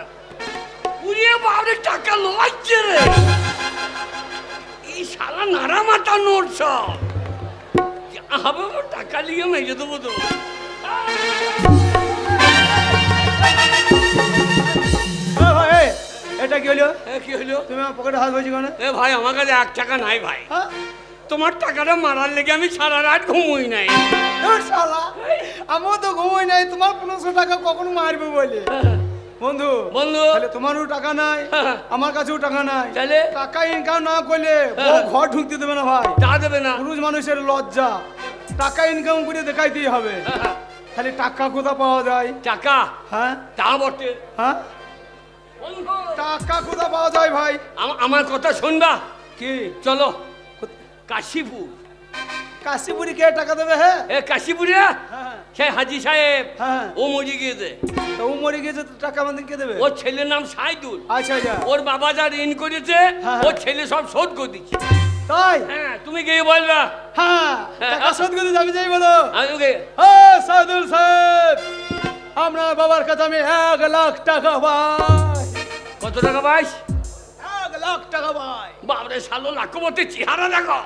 উড়িয়ে বাবরে টাকা লড়ছে রে, এই শালা নাড়া মাথা নোট সব। যা হবে টাকা নিয়ে মেরে দেবো তো। এটা কি হলো? কি হলো? তুমি আমার পকেটে হাত বলছি কেন? এ ভাই আমার কাছে 1 টাকা নাই ভাই। হ্যাঁ? তোমার টাকাটা মারার লেগে আমি সারা রাত ঘুমোই নাই। শালা আমিও তো ঘুমোই নাই, তোমার 1500 টাকা কখন মারবে বলে। বন্ধু বন্ধু, তাহলে তোমারও টাকা নাই, আমার কাছেও টাকা নাই, তাহলে টাকা ইনকাম না করলে বউ ঘর ঢুকতে দেবে না ভাই। তা দেবে না। পুরুষ মানুষের লজ্জা, টাকা ইনকাম করে দেখাইতেই হবে। তাহলে টাকা কোথা পাওয়া যায়? টাকা? হ্যাঁ তা বটে। হ্যাঁ, বন্ধু, টাকা কোথা পাওয়া যায় ভাই? আমার কথা শুনবা? কি? চলো কাশীপুর। কাশীপুরি কে টাকা দেবে? হ্যাঁ এ কাশীপুরে হ্যাঁ সে হাজি সাহেব, হ্যাঁ, ও মরে গিয়েছে। তো ও মরে গেছে, তো টাকা আমাদের কে দেবে? ওর ছেলের নাম সাইদুল। আচ্ছা আচ্ছা, ওর বাবা যা ঋণ করেছে হ্যাঁ। ওর ছেলে সব শোধ করে দিচ্ছে। তাই? হ্যাঁ, তুমি গিয়ে বলবা। হ্যাঁ, টাকা শোধ করতে যাবি, যাই বলো। আমি ওকে সাইদুল সাহেব, আপনার বাবার কাছে আমি 1 লাখ টাকা পাই। কত টাকা পাইস? 1 লাখ টাকা পাই। বাবরে শালো লাখপতি চেহারা দেখো,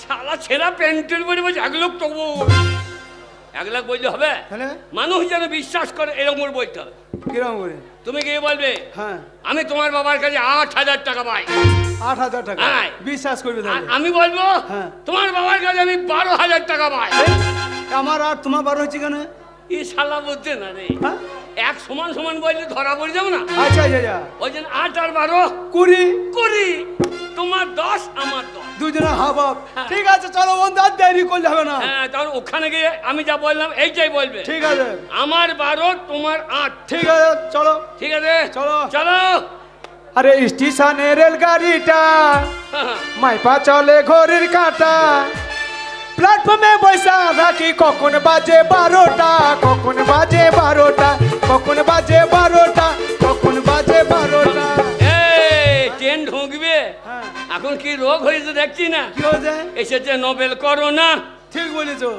শালা ছেঁড়া প্যান্টের পরে বলছে 1 লাখ তবু 1 লাখ বললে হবে? তাহলে মানুষ যেন বিশ্বাস করে এরকম করে বলতে হবে। কিরকম করে? তুমি গিয়ে বলবে হ্যাঁ আমি তোমার বাবার কাছে 8,000 টাকা পাই। 8,000 টাকা হ্যাঁ। বিশ্বাস করবে আর তাহলে? আমি বলবো হ্যাঁ। তোমার বাবার কাছে আমি 12,000 টাকা পাই। আমার আর তোমার 12 হচ্ছে কেন? ই শালা বুঝতে না রে, হ্যাঁ এক সমান সমান বললে ধরা পড়ে যাবো না। আচ্ছা আচ্ছা ওই জন্য 8 আর 12 20 20, তোমার 10 আমার 10। দুজনে হাফ হাফ। হ্যাঁ। ঠিক আছে চলো বন্ধু, আর দেরি করলে হবে না। হ্যাঁ, তাহলে ওখানে গিয়ে আমি যা বললাম এইটাই বলবে। ঠিক আছে আমার 12 তোমার 8। ঠিক আছে চলো। ঠিক আছে চলো। চলো। আরে স্টেশনে রেলগাড়িটা হ্যাঁ, মাইপা চলে ঘড়ির কাঁটা, প্ল্যাটফর্মে বৈশা রাখি কখন বাজে 12টা, কখন বাজে 12টা, কখন বাজে 12টা, কখন বাজে 12টা। এই ট্রেন ঢুকবে। হ্যাঁ এখন কি রোগ হয়েছে দেখছি না, কি হয়েছে? এসেছে নোবেল করোনা। ঠিক বলেছো,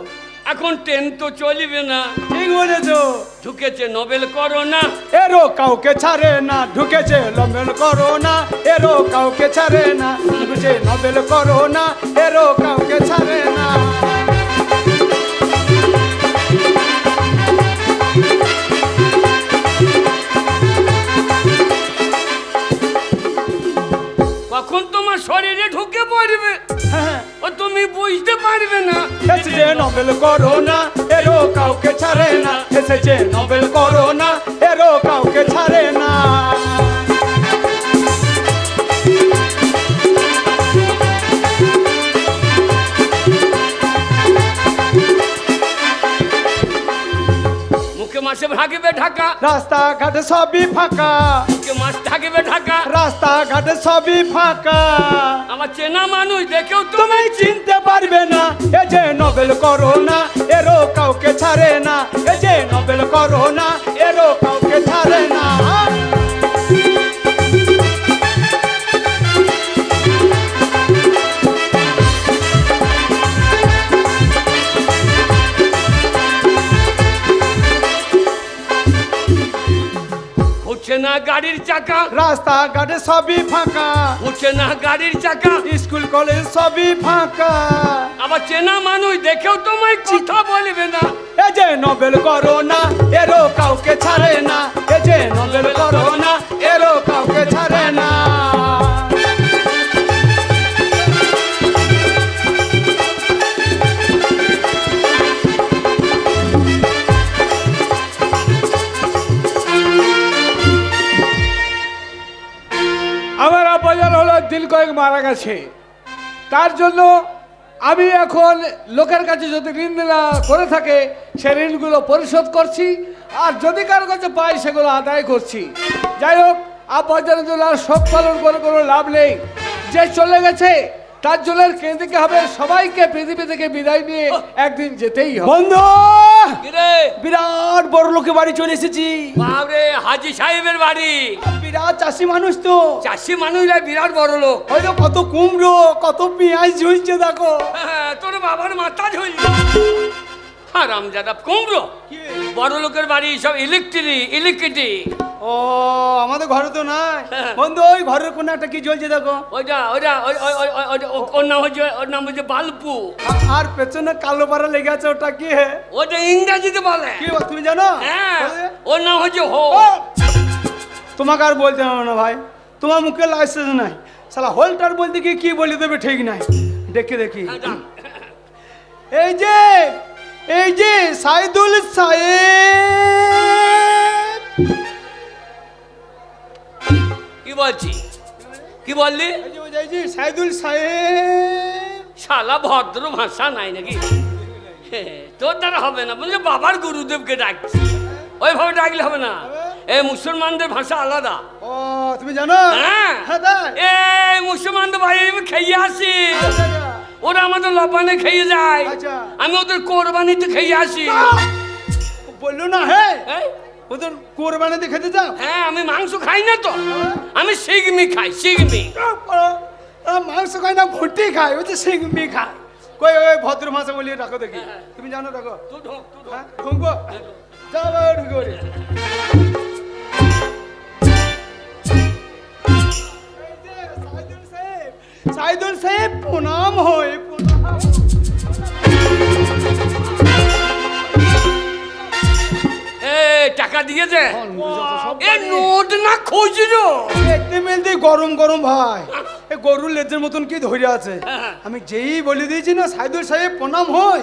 এখন ট্রেন তো চলবে না, ঠিক বলেছো। ঢুকেছে নোবেল করোনা। এরো কাউকে ছাড়ে না, ঢুকেছে নোবেল করোনা, এরো কাউকে ছাড়ে না, ঢুকেছে নোবেল করোনা, এরো কাউকে ছাড়ে না। কখন তোমার শরীরে ঢুকে পড়বে হ্যাঁ ও তুমি বুঝতে পারবে না। এসেছে নোবেল করোনা, এরো কাউকে ছাড়ে না, এসেছে নোবেল করোনা, এরো কাউকে ছাড়ে না। মুখে মাসে ভাগবে ঢাকা, রাস্তাঘাটে সবই ফাঁকা, মুখে মাস থাকবে ঢাকা। রাস্তাঘাটে সবই ফাঁকা, আমার চেনা মানুষ দেখেও তুমি তুমি চিনতে পারবে না। এ যে নোবেল করোনা, এরো কাউকে ছাড়ে না, এ যে নোবেল করোনা, এরো কাউকে ছাড়ে না। উঠছে না গাড়ির চাকা, রাস্তাঘাটে সবই ফাঁকা, উঠছে না গাড়ির চাকা। স্কুল কলেজ সবই ফাঁকা, আবার চেনা মানুষ দেখেও তোমায় কথা বলবে না। এ যে নোবেল করোনা, এরো কাউকে ছাড়ে না, এ যে নোবেল করোনা, এরো কাউকে ছাড়ে না। আমার আব্বাজান হলো দিল কয়েক মারা গেছে, তার জন্য আমি এখন লোকের কাছে যদি ঋণ না করে থাকে সে ঋণগুলো পরিশোধ করছি, আর যদি কারো কাছে পাই সেগুলো আদায় করছি। যাই হোক, আব্বাজানের জন্য আর শোক পালন করে কোনো লাভ নেই, যে চলে গেছে তার জন্য কেঁদে হবে। সবাইকে পৃথিবী থেকে বিদায় নিয়ে একদিন যেতেই হবে। বন্ধু, কিরে বিরাট বড় লোকের বাড়ি চলে এসেছি। বাবরে, হাজি সাহেবের বাড়ি। বিরাট চাষি মানুষ তো, চাষি মানুষরা বিরাট বড় লোক। হয়তো কত কুমড়ো, কত পেঁয়াজ ঝুলছে দেখো। হ্যাঁ, তোর বাবার মাথা ঝুলছে। হারামজাদা কুমড়ো। বড় লোকের বাড়ি সব ইলেকট্রিক। ও আমাদের ঘরে তো নাই। হ্যাঁ। বন্ধু ওই ঘরের কোন একটা কি জ্বলছে দেখো। ওইটা ওর নাম হচ্ছে বাল্পু। আর পেছনে কালো পাড়া লেগে আছে, ওটা কি? ওটা ইংরেজিতে বলে। কি তুমি জানো? হ্যাঁ, বলে? ওর নাম হচ্ছে হো। ও! তোমাকে আর বলতে হবে না ভাই, তোমার মুখে লাইসেন্স নাই। শালা হোল্টার বলতে গিয়ে কি বলে দেবে ঠিক নাই। দেখি এই যে সাইদুল সাহেব। কি বলছি? কি বললি? এই যে সাইদুল সাহেব। শালা ভদ্র ভাষা নাই নাকি? তোর দ্বারা হবে না, বলছে বাবার গুরুদেবকে ডাকছি, ওইভাবে ডাকলে হবে না। এই মুসলমানদের ভাষা আলাদা। ও তুমি জানো? হ্যাঁ, হ্যাঁ তাই? এই মুসলমানদের ভাই আমি খেয়ে আসি, আচ্ছা, ওরা আমাদের লবানে খেয়ে যায়, আচ্ছা। আমি ওদের কোরবানিতে খেয়ে আসি। বললো না হ্যাঁ এই, ওদের কোরবানিতে খেতে যাও? হ্যাঁ, আমি মাংস খাই না তো, আমি সিগমি খাই, সিগমি। মাংস খায় না, ভুট্টি খায়, ওই যে সিংমি খায়। কই ওই ভদ্র ভাষা বলিয়ে রাখো দেখি। তুমি জানো রাখো? তুই ঢোক, তুই ঢোক। হ্যাঁ ঢুকবো, যাও বাবা, ঢুকবো রে। সাইদুল সাহেব প্রণাম হয়, প্রণাম। টাকা দিয়েছে এ নোট না খুচরো দেখতে মেলতে গরম গরম ভাই এই গরুর লেজের মতন কি ধরে আছে আমি যেই বলে দিয়েছি না সাইদুল সাহেব প্রণাম হয়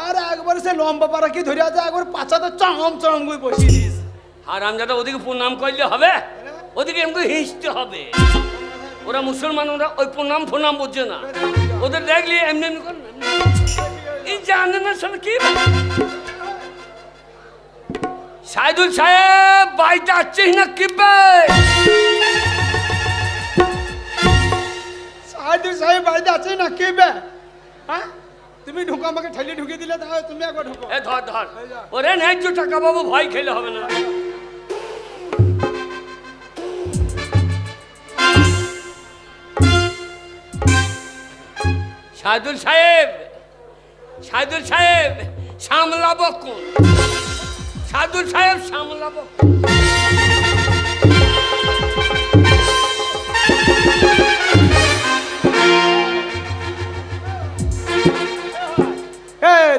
আর একবার সে লম্বা পাড়া কি ধরে আছে একবার পাছাতে চরম চরম করে বসিয়ে দিস আর আমজাদা ওদিকে প্রণাম করলে হবে ওদিকে এমনি হিঁচতে হবে ওরা মুসলমান ওরা ওই প্রণাম বুঝছে না ওদের দেখলি এমনি এমনি করে এই জানে না সব কি সাইদুল সাহেব বাড়িতে আসছিস না কি সাইদুল সাহেব বাড়িতে আছে না কে বে হ্যাঁ তুমি ঢুকো আমাকে ঠেলে ঢুকিয়ে দিলে তাহলে তুমি একবার ঢুকো এ ধর ধর ওরে ন্যায্য টাকা বাবু ভয় খেলে হবে না সাইদুল সাহেব সামলাবো কোন সাইদুল সাহেব সামলাবো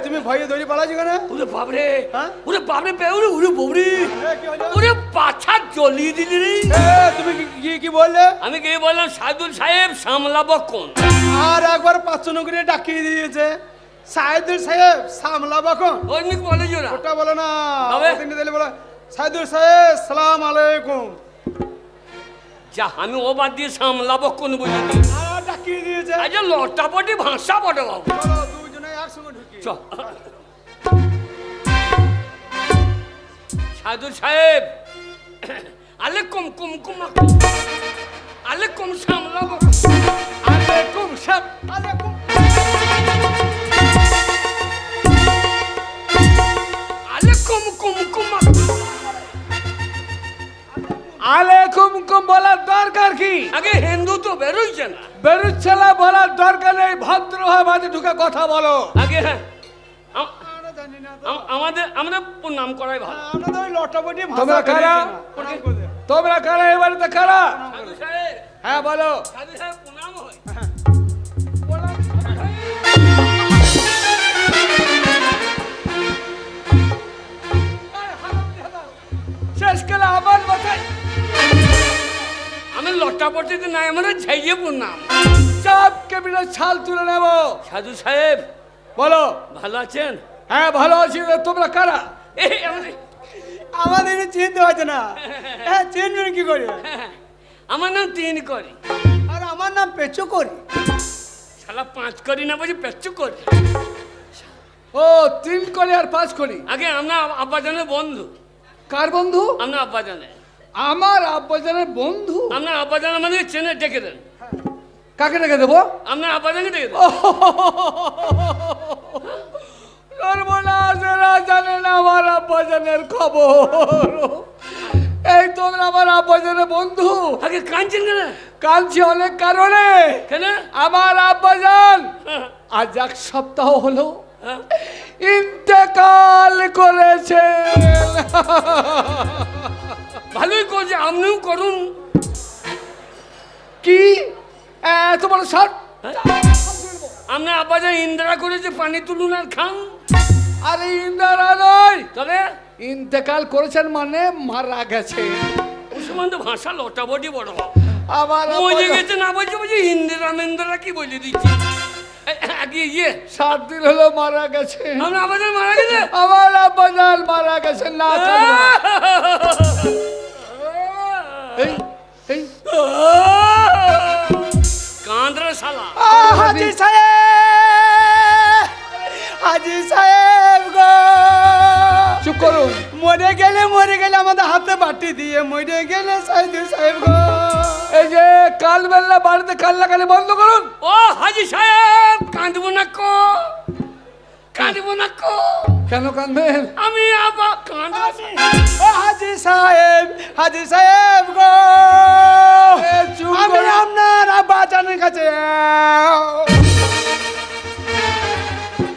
তুমি ভয়ে ধরে পালাচ্ছি কেন ওরে বাবরে হ্যাঁ? ওরে বাবরে ওরে ববরি ওরে পাছা জ্বলিয়ে দিলি রে তুমি কি বললে আমি কি বললাম সাইদুল সাহেব সামলাবো কোন আর একবার 500 করে ডাকিয়ে দিয়েছে সাইদুল সাহেব সামলাবো কোন ওই নিক বলে জোরা ওটা বলো না তবে? ওদিকে দিলে বলো সাইদুল সাহেব সালাম আলাইকুম যা আমি ও বাদ দিয়ে সামলাবো কোন বলে দিই আর ডাকিয়ে দিয়েছে আজ লটাপটি ভাষা বটে বাবু চলো দুজনে একসঙ্গে ঢুকি চ সাইদুল সাহেব আলাইকুম কুম আলাইকুম সামলাবো আলাইকুম সালাম আলাইকুম কুম আলাইকুম কুম বলার দরকার কি আগে হিন্দু তো বেরোইছে না বেরুচ্ছে না বলার দরকার নেই ভদ্রভাবে মাঝে ঢুকে কথা বলো আগে হ্যাঁ আমরা জানি না তো আমরা প্রণাম করাই ভালো আমরা তো ওই লটাপটি তোমরা কারা? তোমরা কারা এবারে তো কারা সাধু সাহেব হ্যাঁ বলো সাধু সাহেব প্রণাম হয় শেষ কালে আমার মাথায় আমি লটাপটিতে নাই আমরা ঝাইয়ে প্রণাম চাপ কেবিনে ছাল তুলে নেব সাধু সাহেব বলো ভালো আছেন হ্যাঁ ভালো আছি তোমরা কারা এই আমাদের আমাদের চিনতে হচ্ছে না হ্যাঁ চিনবেন কি করে আমার নাম 3 করি আর আমার নাম পেচু করি শালা 5 করি না বুঝি পেচ্ছু করি ও 3 করি আর 5 করি আগে আমরা আব্বাজানের বন্ধু কার বন্ধু আমরা আব্বাজানের আমার আব্বাজানের বন্ধু আমরা আব্বাজান আমাদের চেনে ডেকে দেন কাকে রেখে দেবো আমরা আব্বাজানকে ডেকে দেন নর্মনাজেরা জানে না আমার আব্বাজানের খবর এই তোমরা আমার আব্বাজানের বন্ধু আগে কাঁদছেন কেন কাঁদছি অনেক কারণে কেন আমার আব্বাজান হ্যাঁ, আজ 1 সপ্তাহ হলো হ্যাঁ। ইন্তেকাল করেছে ভালোই করছে আপনিও করুন কি এত বড় সার আমরা আব্বাজান ইন্দিরা করেছে পানি তুলুন আর খান আরে ইন্দিরা নয় তবে ইন্তেকাল করেছেন মানে মারা গেছে মুসলমান তো ভাষা লটাবটি বড় আমার মজে আব্বাজান গেছে না বলছে বুঝি ইন্দিরা মেন্দিরা কি বলে দিচ্ছি আগে 7 দিন হলো মারা গেছে আমরা আব্বাজান মারা গেছে আমার আব্বাজান মারা গেছে না এই এই কাঁদরে শালা হাজি সাহেব হাজি সাহেব গো চুপ করুন মরে গেলে আমাদের হাতে বাটি দিয়ে মরে গেলে সাইদুল সাহেব গো এই যে কাল বেলা বাড়িতে কান্নাকানি বন্ধ করুন ও হাজি সাহেব কাঁদবো না কো কেন কাঁদবেন আমি আবার কাঁদছি ও হাজি সাহেব গো এ, চুপ আমি করুন। আপনার আব্বাজানের কাছে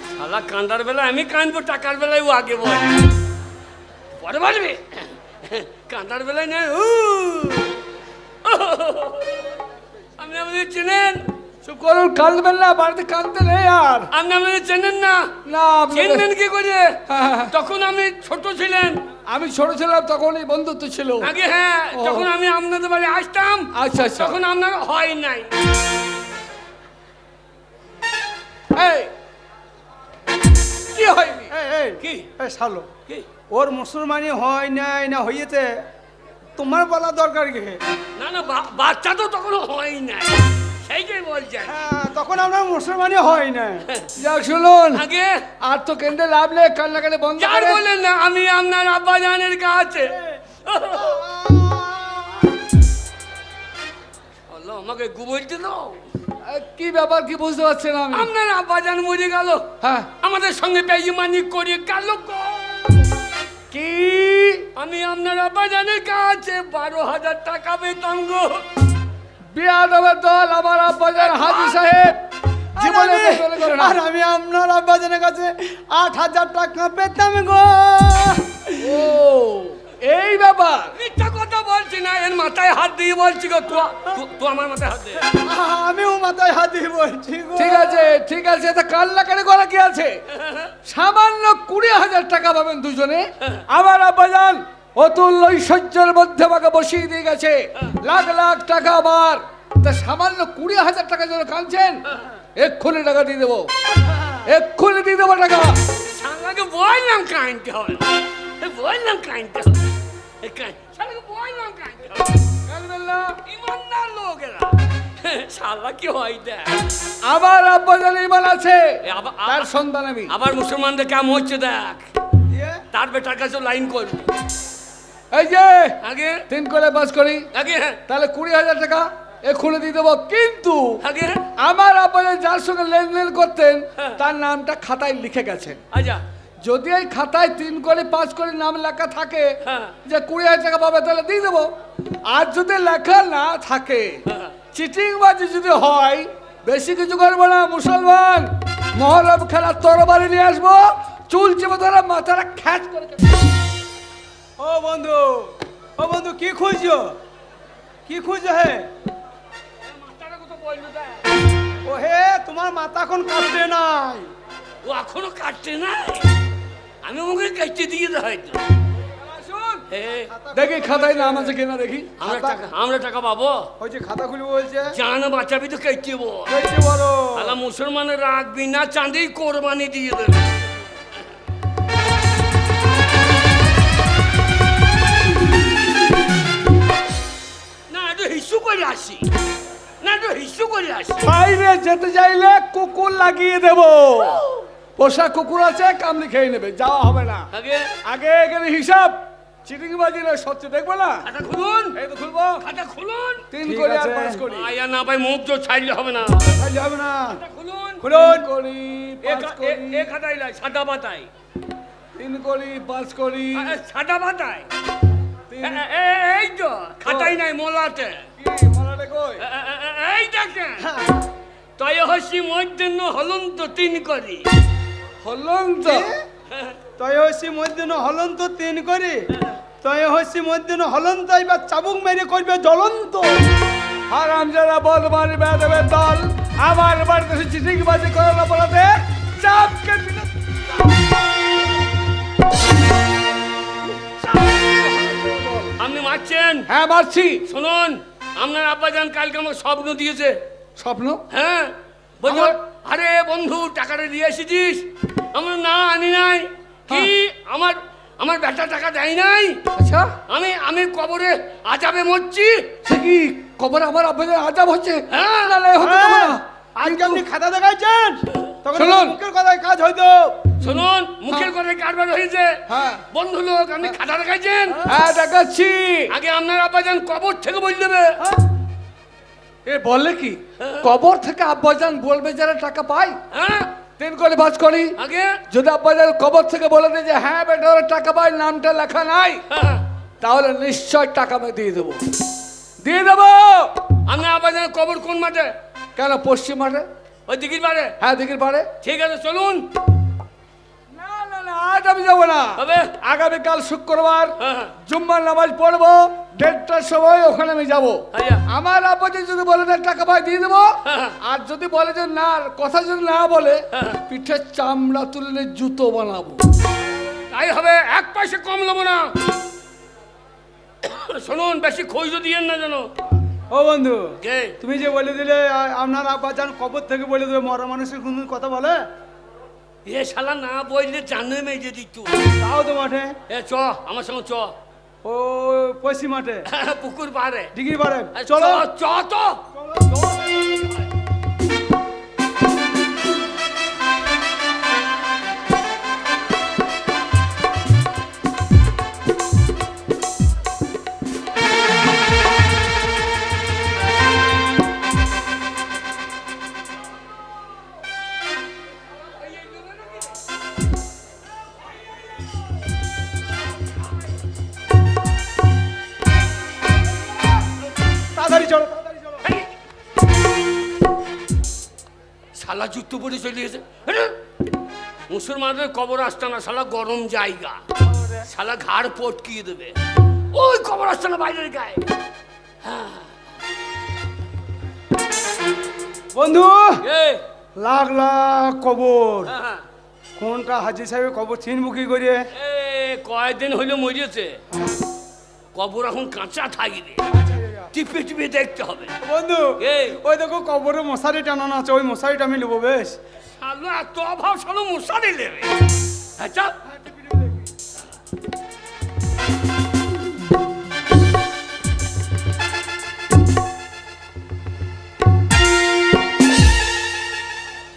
শালা কাঁদার বেলা আমি কাঁদবো টাকার বেলায় ও আগে বল পরে বলবি কাঁদার বেলায় না আমি আমাদের চিনেন চুপ করুন, কাঁদবেন না, বাড়িতে কাঁদতে নেই আর। আপনি আমাদের চেনেন না? না, চিনবেন কি করে? হ্যাঁ। তখন আপনি ছোট ছিলেন। আমি ছোট ছিলাম তখন এই বন্ধুত্ব ছিল। আগে হ্যাঁ, ও। যখন আমি আপনাদের বাড়ি আসতাম আচ্ছা আচ্ছা। তখন আপনার হয় নাই। এই, কি হয়নি? কি এই শালো, কি? ওর মুসলমানি হয় নাই না হয়েছে, তোমার বলা দরকার কি? না না, বাচ্চা তো তখন হয় নাই, সেইটাই বলছেন। হ্যাঁ, তখন আপনার মুসলমানি হয় না। যাক শুনুন, আগে আর তো কেন্দ্রে লাভ নেই, কান্নাকাটি বন্ধ যার করে। বলেন না, আমি আপনার আব্বা জানের কাছে। আল্লাহ, আমাকে গু বলতে দাও। কি ব্যাপার, কি বুঝতে পারছেন আমি? আপনার আব্বা জান মরে গেল, হ্যাঁ। আমাদের সঙ্গে বেঈমানি করে গেল গো। কি? আমি আপনার আব্বা জানের কাছে 12,000 টাকা পেতাম গো। বিয়াদবের দল, আমার আব্বাজান হাজী সাহেব জীবনে বেতন করে না। আর আমি আপনার আব্বাজানের কাছে 8,000 টাকা পেতাম গো। ও, এই ব্যাপার। মিথ্যা কথা বলছি না, এর মাথায় হাত দিয়ে বলছি গো। তো আমার মাথায় হাত দে। আমিও মাথায় হাত দিয়ে বলছি গো। ঠিক আছে ঠিক আছে, তা কান্নাকাটি করা কি আছে? সামান্য 20,000 টাকা পাবেন দুজনে। আমার আব্বাজান অতুল্য ঐশ্বর্যের মধ্যে আমাকে বসিয়ে দিয়ে গেছে, লাখ লাখ টাকা আমার। তা সামান্য 20,000 টাকা জন্য কাঁদছেন? এক্ষুনি টাকা দিয়ে দেবো, এক্ষুনি দিয়ে দেবো টাকা। শালাকে বললাম কাইনতে হবে, বললাম কাইনতে হবে, শালাকে বললাম কাইনতে হবে। কাঁদবেন না। ইমানদার লোকেরা শালা কি হয় দেখ। আমার আব্বাজান ইমান আছে, এ আবার- তার সন্তান আমি। আবার মুসলমানদের কেমন হচ্ছে দেখ, দিয়ে তার বেটার কাছে লাইন করবি। এই যে আগে 3 করে বাস করি, আগে তাহলে 20,000 টাকা এক্ষুনি দিয়ে দেবো। কিন্তু আগে আমার আব্বাজান যার সঙ্গে লেনদেন করতেন হ্যাঁ। তার নামটা খাতায় লিখে গেছেন। আচ্ছা যদি এই খাতায় 3 করে 5 করে নাম লেখা থাকে হ্যাঁ। যে 20,000 টাকা পাবে, তাহলে দিয়ে দেবো। আর যদি লেখা না থাকে, হ্যাঁ। চিটিংবাজি যদি হয়, বেশি কিছু করবো না, মুসলমান মহরম খেলার তরবারি নিয়ে আসবো, চুল চেপে ধরে মাথাটা খ্যাচ করে ও বন্ধু, ও বন্ধু, কি খুঁজছো? কি খুঁজছো হে? মাথাটা কত বললো দেখ। ও হে, তোমার মাথা এখন কাটতে নাই। ও এখনো কাটছে না, আমি ওকে কাটতে দিয়ে দেয় হয়তো। দেখি খাতায় নাম আছে কিনা দেখি। আমরা টাকা পাবো। ওই যে খাতা খুলে বলছে জান বাঁচাবি তো কেটে দেখতে বলো। আলা মুসলমানের রাখবি না, চাঁদেই কোরবানি দিয়ে দেবে। না একটু হিসু করে আসি, না একটু হিসু করে আসি। বাইরে যেতে চাইলে কুকুর লাগিয়ে দেব, পোষা কুকুর আছে, কামড়ে খেয়ে নেবে, যাওয়া হবে না। আগে আগে এখানে হিসাব, চিটিংবাজি না, সত্যি দেখবো না। খাতা খুলুন, এই তো খুলবো, খাতা খুলুন। 3 ঠিক করে আর আছে। 5 করি। আয়া না ভাই, মুখ তো ছাইলে হবে না। তাহলে হবে না। খাতা খুলুন, খুলুন। 3 করি এ 5 করি, খাতাই লাই, সাদা পাতায়, 3 করি 5 করি। সাদা পাতায়। 3 এই তো খাতাই নাই, মোলাতে। কি মারালে কই? এই দেখেন, তয় হসি মধ্যন্ন হলন তো 3 করি। হলন তো তয় হসি মধ্যে হলন্ত 3 করে, তয় হসি মধ্যে হলন্ত এবার চাবুক মেরে করবে জ্বলন্ত। হারামজাদা বদমানি বেদবের দল, আমার বাড়িতে চিটিংবাজি করে না বলাতে চাপ কেটে দিল। আপনি মারছেন? হ্যাঁ মারছি। শুনুন, আপনার আব্বাজান কালকে আমার স্বপ্ন দিয়েছে। স্বপ্ন? হ্যাঁ বলছো, আমার- আরে বন্ধু টাকাটা দিয়ে এসেছিস? আমরা না আনি নাই। কি আমার আমার বেটা টাকা দেয় নাই? আচ্ছা, আমি কবরে আজাবে মরছি। সে কি কবর আমার আব্বাজান আজাব হচ্ছে? হ্যাঁ। না না, হতে দেবো না। আজকে আপনি খাতা দেখাইছেন, তখন শুনুন। মুখের কথায় কাজ হইতো। শুনুন, মুখের করে কারবার হয়েছে। হ্যাঁ। বন্ধু লোক, আপনি খাতা দেখাইছেন। হ্যাঁ দেখাচ্ছি। আগে আপনার আব্বাজান কবর থেকে বলে দেবে। এ বলে কি কবর থেকে আব্বাজান বলবে যারা টাকা পায়? হ্যাঁ 3 করে 5 করি। আগে যদি আব্বাজান কবর থেকে বলে দেয় যে হ্যাঁ বেটা ওরা টাকা পায়, নামটা লেখা নাই, হ্যাঁ, তাহলে নিশ্চয় টাকা আমি দিয়ে দেবো, দিয়ে দেবো। আপনার আব্বাজানের কবর কোন মাঠে? কেন, পশ্চিম মাঠে। ওই দিঘির পারে? হ্যাঁ দিঘির পাড়ে। ঠিক আছে চলুন। না না না, আজ আমি যাবো না। তবে আগামীকাল শুক্রবার হ্যাঁ, হ্যাঁ। জুম্মার নামাজ পড়বো, 1:30টার সময় ওখানে আমি যাব। আচ্ছা। আমার আব্বাজি যদি বলে দেয় টাকা ভাই দিয়ে দেবো, আর যদি বলে যে না, কথা যদি না বলে পিঠের চামড়া তুলে জুতো বানাবো। তাই হবে, 1 পয়সা কম নেবো না। শুনুন, বেশি খোঁজ দিয়েন না যেন। ও বন্ধু, কে? তুমি যে বলে দিলে আপনার আব্বাজান কবর থেকে বলে দেবে, মরা মানুষের কোন কথা বলে? এ শালা না বললে জানে মেজে দিত। তাও তো মাঠে। এ চ আমার সঙ্গে চ। ও পশ্চিম মাঠে পুকুর পাড়ে ডিগ্রি পারে, চলো চ তো। শালা যুক্ত পরে চলে গেছে। মুসলমানদের কবর আস্তানা শালা গরম জায়গা, শালা ঘাড় পটকিয়ে দেবে। ওই কবর আস্তানা বাইরের গায়ে। বন্ধু, এ লাখ লাখ কবর, হ্যাঁ, কোনটা হাজি সাহেবের কবর চিনবো কি করে? এ কয়েকদিন হইলে মরিয়েছে, কবর এখন কাঁচা থাকবে, টিপে টিপে দেখতে হবে। বন্ধু, এই। ওই দেখো কবরে মশারি টানানো আছে, ওই মশারিটা আমি নেবো। বেশ, শালা এত অভাব, শালা মশারি নেবে। আচ্ছা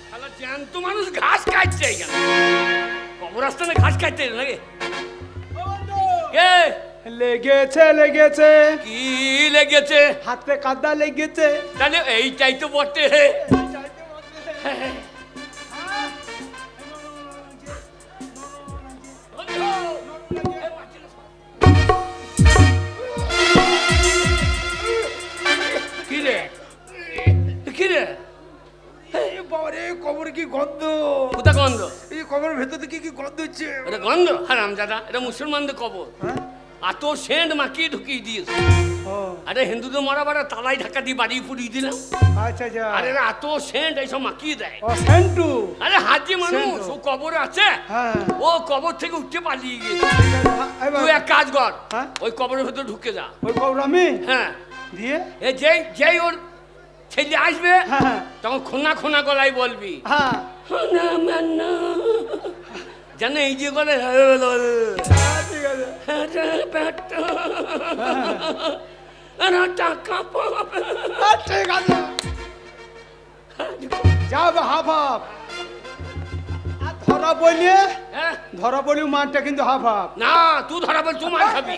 শালা জ্যান্ত মানুষ ঘাস কাটছে এখানে, কবর আস্তানে ঘাস কাটছে নাকি? কে? লেগেছে লেগেছে, কি লেগেছে? হাতে কাদা লেগেছে। তাহলে এইটাই তো বটে। কিরে কিরে বাবারে, কবর কি গন্ধ! কোথা গন্ধ? এই কবরের ভেতর থেকে কি গন্ধ হচ্ছে! এটা গন্ধ? হারামজাদা, এটা মুসলমানদের কবর। আর তো সেন্ট মাখিয়ে ঢুকিয়ে দিয়েছে। ও আরে হিন্দুদের মরা বাড়া তালাই ঢাকা দিয়ে বাড়ি পুড়িয়ে দিলাম। আচ্ছা আচ্ছা। আরে এরা এত সেন্ট এইসব মাখিয়ে দেয়। ও সেন্টু। আরে হাজি মানুষ, ও কবরে আছে, হ্যাঁ। ও কবর থেকে উঠতে পালিয়ে গিয়েছে। এবার তুই এক কাজ কর, হ্যাঁ? ওই কবরের ভেতর ঢুকে যা। ওই কবর আমি হ্যাঁ, দিয়ে, এই যেই ওর ছেলে আসবে হ্যাঁ তখন খোনা খোনা গলায় বলবি, হ্যাঁ, না মান্না, জানে এই যে বলে ঠিক আছে। টাকা পাবে। ঠিক আছে, যাবে হাফ হাফ। আর ধরা বলিয়ে, হ্যাঁ? ধরা বলি মারটা কিন্তু হাফ হাফ। না, তুই ধরা বল, তুই মার খাবি।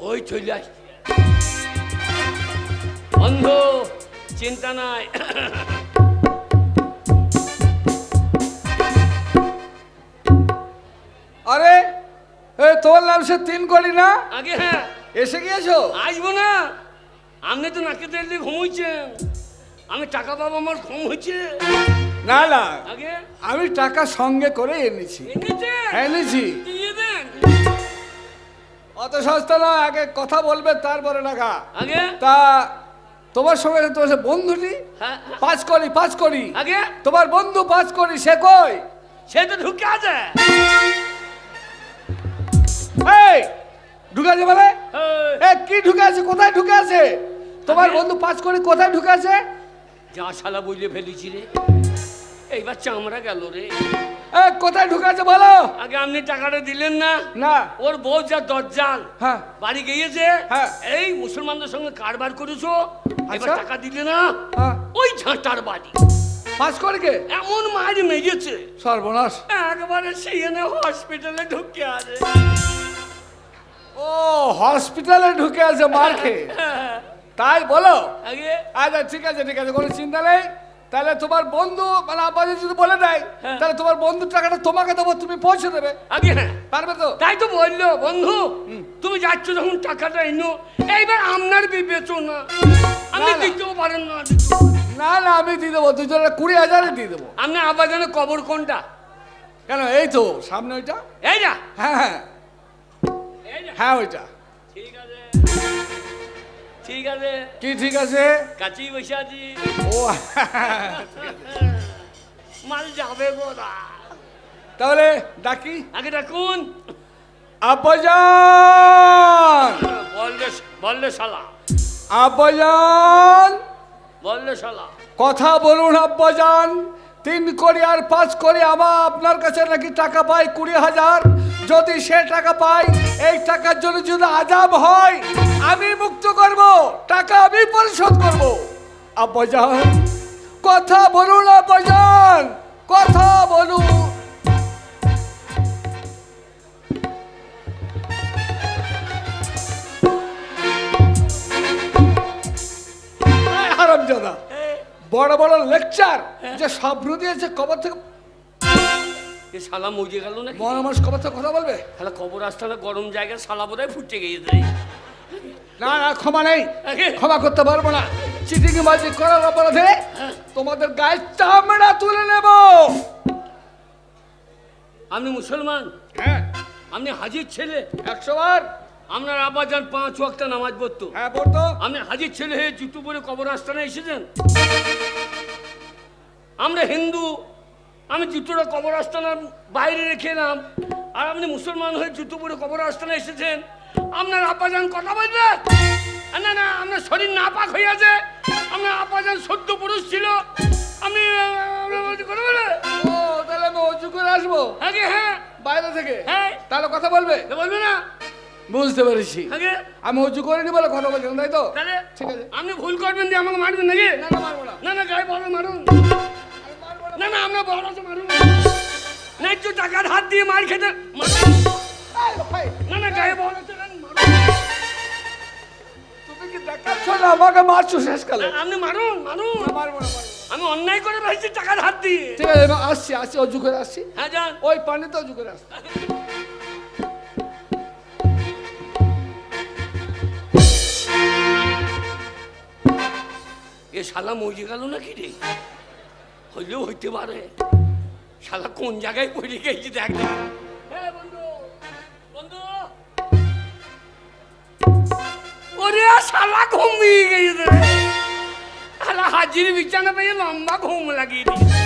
ওই চলে আসছে বন্ধু, চিন্তা নাই। আরে তোমার নাম সে 3 কোটি না? আগে হ্যাঁ, এসে গিয়েছো? আসবো না, আপনি তো নাকে তেল দিয়ে ঘুমোইছেন, আমি টাকা পাবো, আমার ঘুম হচ্ছে। না না, আগে আমি টাকা সঙ্গে করে এনেছি। এনেছি। দিয়ে দেন। অত সস্তা না, আগে কথা বলবে তারপরে টাকা। আগে তা তোমার সঙ্গে তোমার সে বন্ধুটি হ্যাঁ, 5 কোটি। আগে তোমার বন্ধু 5 কোটি, সে কই? সে তো ঢুকে আছে। এই ঢুকে আছে বলে? এই, কি ঢুকে আছে? কোথায় ঢুকে আছে? তোমার আগে- বন্ধু 5 কোটি কোথায় ঢুকে আছে? যা শালা বুঝলে ফেলেছি রে, এইবার চামড়া গেল রে। কোথায় ঢুকে আছে বলো? আগে আপনি টাকাটা দিলেন না, না। ওর বউ যা দজ্জাল, হ্যাঁ। বাড়ি গিয়েছে, হ্যাঁ। এই মুসলমানদের সঙ্গে কারবার করেছো, এবার আচ্ছা। টাকা দিলে না, হ্যাঁ। ওই ঝাঁটার বাড়ি 5 কোটি কে? এমন মারি মেরেছে, সর্বনাশ। একবারে সিএনএ হসপিটালে ঢুকে আছে। ও হসপিটালে ঢুকে আছে মার খেয়ে, তাই বলো? আগে আচ্ছা ঠিক আছে ঠিক আছে, কোনো চিন্তা নেই। তাহলে তোমার বন্ধু মানে আব্বাজি যদি বলে দেয়, হ্যাঁ। তাহলে তোমার বন্ধুর টাকাটা তোমাকে দেবো, তুমি পৌঁছে দেবে, আগে হ্যাঁ, পারবে তো? তাই তো বললো বন্ধু, তুমি যাচ্ছ যখন টাকাটা এনো, এইবার আপনার বিবেচনা আপনি দিতেও পারেন না। না না আমি দিয়ে দেবো, দুজনে 20,000 দিয়ে দেবো। আপনি আব্বাজানের কবর কোনটা? কেন এই তো সামনে ওইটা। এই না, হ্যাঁ হ্যাঁ হ্যাঁ ওইটা। ঠিক আছে ঠিক আছে। কি ঠিক আছে? কাছেই বসে আছি। ও মাল যাবে গোদা। তাহলে ডাকি? আগে ডাকুন। আব্বাজান, বললে শালা, আব্বাজান বললে শালা। কথা বলুন আব্বাজান। 3 কোটি আর 5 কোটি আপনার কাছে নাকি টাকা পাই 20,000। যদি সে টাকা পাই, এই টাকার জন্য যদি আযাব হয় আমি মুক্ত করব, টাকা আমি পরিশোধ করব। আব্বাজান কথা বলুন, আব্বাজান কথা বলুন। হারামজাদা, বড় বড় লেকচার যে স্বপ্ন দিয়েছে কবর থেকে। এ শালা মজে গেল না? বড় মানুষ কবর থেকে কথা বলবে? শালা কবর আস্তানা গরম জায়গায় শালা বোধহয় ফুটে গিয়েছে। না না ক্ষমা নেই, ক্ষমা করতে পারবো না। চিটিং বাজি করার অপরাধে তোমাদের গায়ের চামড়া তুলে নেব। আপনি মুসলমান? হ্যাঁ। আপনি হাজির ছেলে? 100 বার। আপনার আব্বাজান 5 ওয়াক্ত নামাজ পড়তো? হ্যাঁ পড়তো। আপনি হাজির ছেলে হয়ে জুতো পরে কবর আস্তানায় এসেছেন? আমরা হিন্দু, আমি জুতোটা কবর আস্তানার বাইরে রেখে এলাম, আর আপনি মুসলমান হয়ে জুতো পরে কবর আস্তানায় এসেছেন। আপনার আব্বাজান কথা বলবে? না না, আপনার শরীর নাপাক হয়ে আছে। আপনার আব্বাজান সদ্য পুরুষ ছিল। আপনি কথা বলে? ও তাহলে আমি অজু করে আসবো? আগে হ্যাঁ, বাইরে থেকে? হ্যাঁ। তাহলে কথা বলবে? বলবে না? বুঝতে পেরেছি। আগে আমি অজু করিনি বলে কথা বলছিলাম, তাই তো? তাহলে ঠিক আছে। আপনি ভুল করবেন দিয়ে আমাকে মারবেন নাকি? না না মারবো না। না না, গায়ে বড় মারুন। না না, আমরা বড় আছে মারুন। ন্যায্য টাকার হাত দিয়ে মার খেতে মারুন। না না, গায়ে বড় আছে মারুন। তুমি কি দেখাচ্ছ না আমাকে মারছো শেষকালে? আপনি মারুন মারুন। মারবো না, মারবো না। আমি অন্যায় করে ফেলছি টাকার হাত দিয়ে। ঠিক আছে এবার আসছি, আসছি অজু করে আসছি। হ্যাঁ যান। ওই পানিতে অজু করে আসছি। এ শালা মজে গেল নাকি রে? হইলেও হইতে পারে। শালা কোন জায়গায় পড়ে গেছি দেখ। হ্যাঁ বন্ধু, বন্ধু। ওরে শালা ঘুমিয়ে গেছে। শালা হাজির বিছানা পেয়ে লম্বা ঘুম লাগিয়ে দিয়েছে।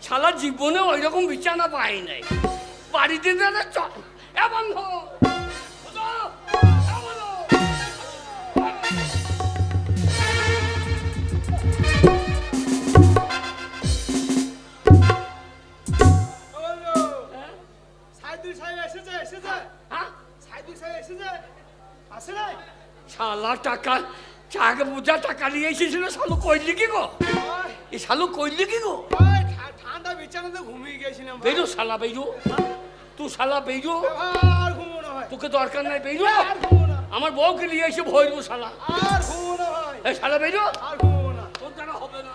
শালা জীবনে ওই রকম বিছানা পাই নাই। বাড়িতে দাদা চল। এ বন্ধু, বন্ধু, এ বন্ধু। শালা টাকা চাকে বোঝা টাকা নিয়ে এসেছিল। শালু কইলি কি গো? এই শালু কইলি কি গো? ঠান্ডা বিছানাতে ঘুমিয়ে গেছিলাম। বেরো শালা বেরো। তুই শালা বেরো। আর ঘুমো না ভাই, তোকে দরকার নাই বেরো। আর ঘুমো না, আমার বউকে নিয়ে এসে ভরবো শালা। আর ঘুমো না ভাই, এই শালা বেরো। আর ঘুমো না, তোর দ্বারা হবে না।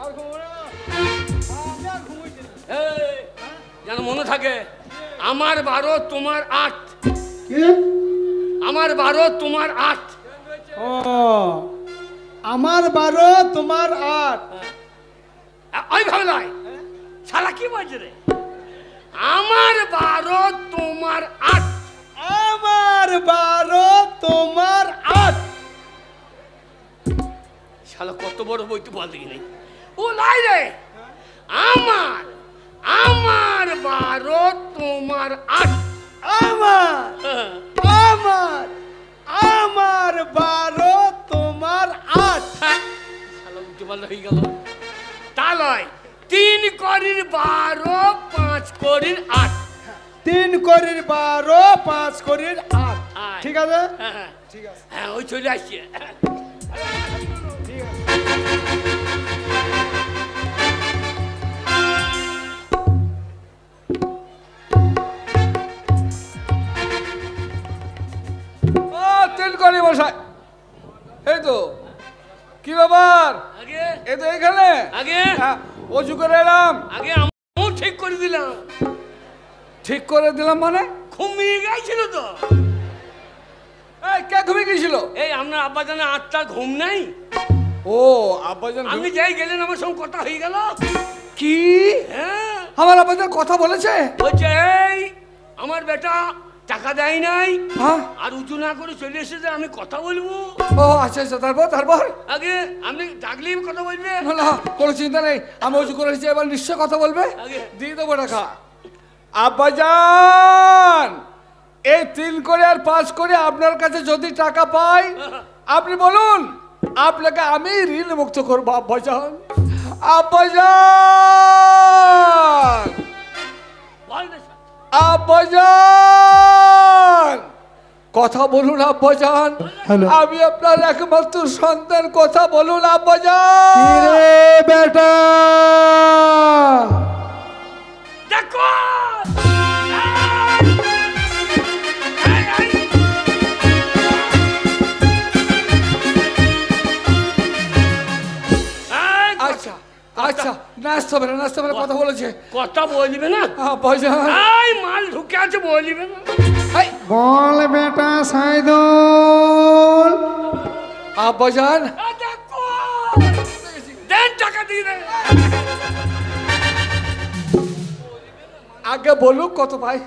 আর ঘুমো না, আমি আর ঘুমোইছি না। এই যেন মনে থাকে, আমার 12 তোমার 8। আমার 12 তোমার 8। ও আমার 12 তোমার 8। ওইভাবে নয়, শালা কি বলছে রে? আমার 12 তোমার 8। আমার 12 তোমার 8। শালা কত বড় বই তুই বলতে কি নেই। ও লাই রে, আমার 12 তোমার 8। আমার আমার 12 তোমার 8। শালা উল্টো পাল্টা হয়ে গেল। তা নয়, 3 করির 12, 5 করির 8। 3 করির 12, 5 করির 8। আয়। ঠিক আছে, হ্যাঁ ঠিক আছে, হ্যাঁ, ওই চলে আসছে। ঠিক আছে। ও 3 কোটি মশাই, এই তো কি ব্যাপার? আগে এই তো এখানে আগে হ্যাঁ, অজু করে এলাম। আগে আমিও ঠিক করে দিলাম। ঠিক করে দিলাম মানে? ঘুমিয়ে গেছিল তো। এই কে ঘুমিয়ে গেছিল? এই আপনার আব্বাজানের আত্মা ঘুম নাই? ও আব্বাজান আপনি যাই গেলেন আমার সঙ্গে কথা হয়ে গেল। কি হ্যাঁ, আমার আব্বাজান কথা বলেছে? বলছে এই আমার বেটা টাকা দেয় নাই, হ্যাঁ আর উঁচু না করে চলে এসেছে, আমি কথা বলবো। ও আচ্ছা আচ্ছা, তারপর তারপর আগে আপনি ডাকলেই কথা বলবে। না না, কোনো চিন্তা নেই, আমি উঁচু করে এসেছি, এবার নিশ্চয় কথা বলবে। আগে দিয়ে দেবো টাকা। আব্বাজান এই 3 করে আর 5 করে আপনার কাছে যদি টাকা পাই আপনি বলুন, আপনাকে আমি ঋণ মুক্ত করবো। আব্বাজান আব্বাজান বল না স্যার। আব্বাজান কথা বলুন আব্বাজান, হ্যালো। আমি আপনার একমাত্র সন্তান, কথা বলুন আব্বাজান। কিরে বেটা, দেখো আচ্ছা আচ্ছা, নাচতে হবে না, নাচতে হবে না, কথা বলেছে। কথা বলবে না? আব্বাজান এই মাল ঢুকে আছে, বলবে না? এই, বল বেটা সাইদুল। আব্বাজান দেখো দেন, টাকা দিয়ে দেন। আগে বলুক কত ভাই।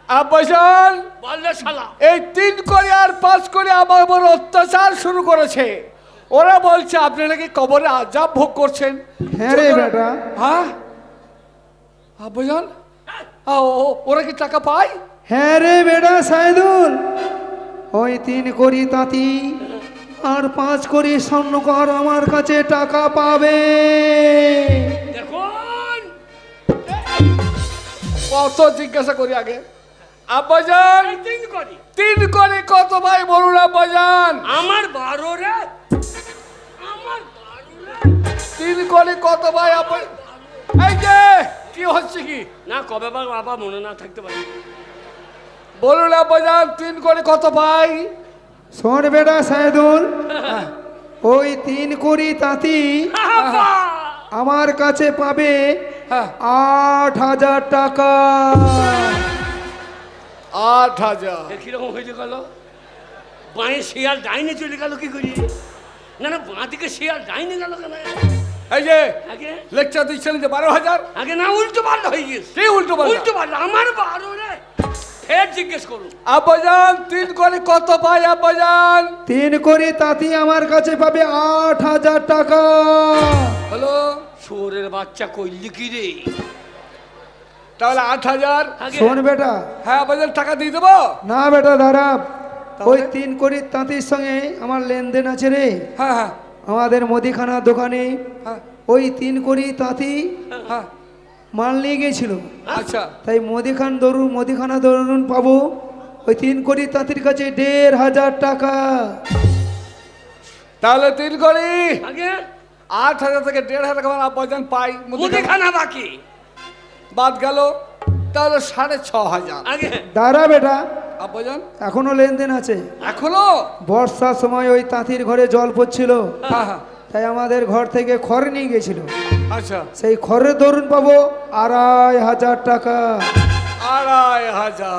আব্বাজান বললে শালা এই 3 করে আর 5 করে আমার উপর অত্যাচার শুরু করেছে। ওরা বলছে আপনি নাকি কবরে আযাব ভোগ করছেন। হ্যাঁ রে বেটা। হ্যাঁ আব্বাজান, ওরা কি টাকা পায়? হ্যাঁ রে বেটা সাইদুল, ওই 3 কোটি তাঁতি আর 5 কোটি স্বর্ণকর আমার কাছে টাকা পাবে। দেখুন কত জিজ্ঞাসা করি আগে। আব্বাজান এই 3 কোটি 3 করে কত ভাই বলুন আব্বাজান। আমার 12 রে, আমার 12 রে। 3 করে কত ভাই আব্বা? এই যে কি হচ্ছে কি না কবে বাবা মনে না থাকতে পারে। বলুন আব্বাজান 3 করে কত ভাই? শোন বেটা সাইদুল, ওই 3 কোটি তাঁতি আব্বা! আমার কাছে পাবে হ্যাঁ 8,000 টাকা। 8,000। এ কিরকম হয়েছে গেল? বাঁয়ে শিয়াল ডাইনে চলে গেল কি করি? না না, বাঁ দিকে শিয়াল ডাইনে গেল কেন? এই যে আগে লেকচার দিচ্ছেন যে 12,000, আগে না, উল্টো পাল্টা হয়ে গেছে। কি উল্টো পাল্টা? উল্টো পাল্টা, আমার 12 রে। ফের জিজ্ঞেস করুন। আব্বাজান 3 করে কত ভাই আব্বাজান? 3 কোটি তাঁতি আমার কাছে পাবে 8,000 টাকা। হ্যালো, শুয়োরের বাচ্চা কইলি কি রে? তাহলে 8,000। আগে শোন বেটা, হ্যাঁ আব্বাজান টাকা দিয়ে দেবো। না বেটা দাঁড়া, ওই তাহলে? 3 কোটি তাঁতির সঙ্গে আমার লেনদেন আছে রে। হ্যাঁ হ্যাঁ আমাদের মুদিখানা দোকানে হ্যাঁ ওই 3 কোটি তাঁতি হ্যাঁ মাল নিয়ে গিয়েছিল, আচ্ছা তাই মুদিখানা দরুন পাবো ওই 3 কোটি তাঁতির কাছে 1,500 টাকা। তাহলে 3 করে আগে 8,000 থেকে 1,500 টাকা আমার আব্বাজান পাই। মুদিখানা বাকি। বাদ গেল, তাহলে 6,500। আগে দাঁড়া বেটা, আব্বাজান এখনো লেনদেন আছে। এখনো? বর্ষার সময় ওই তাঁতির ঘরে জল পড়ছিল, হ্যাঁ হ্যাঁ তাই আমাদের ঘর থেকে খড় নিয়ে গেছিল, আচ্ছা সেই খড়ের দরুন পাবো 2,500 টাকা। 2,500,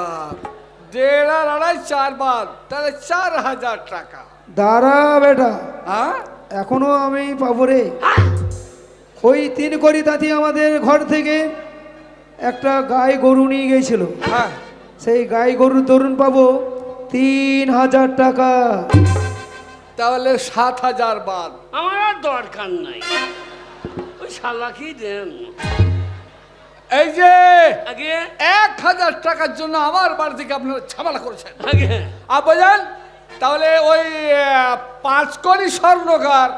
1.5 আর 2.5 4 বাদ, তাহলে 4,000 টাকা। দাঁড়া বেটা, হ্যাঁ এখনো আমি পাবো রে। ওই 3 কোটি তাঁতি আমাদের ঘর থেকে একটা গাই গরু নিয়ে গেছিল, হ্যাঁ সেই গাই গরুর দরুন পাবো 3,000 টাকা। তাহলে 7,000 বাদ। আমার আর দরকার নাই, ওই শালা কি দেন। এই যে আগে 1,000 টাকার জন্য আমার বাড়ি থেকে আপনারা ঝামেলা করেছেন আগে আব্বাজান। তাহলে ওই 5 কোটি স্বর্ণকার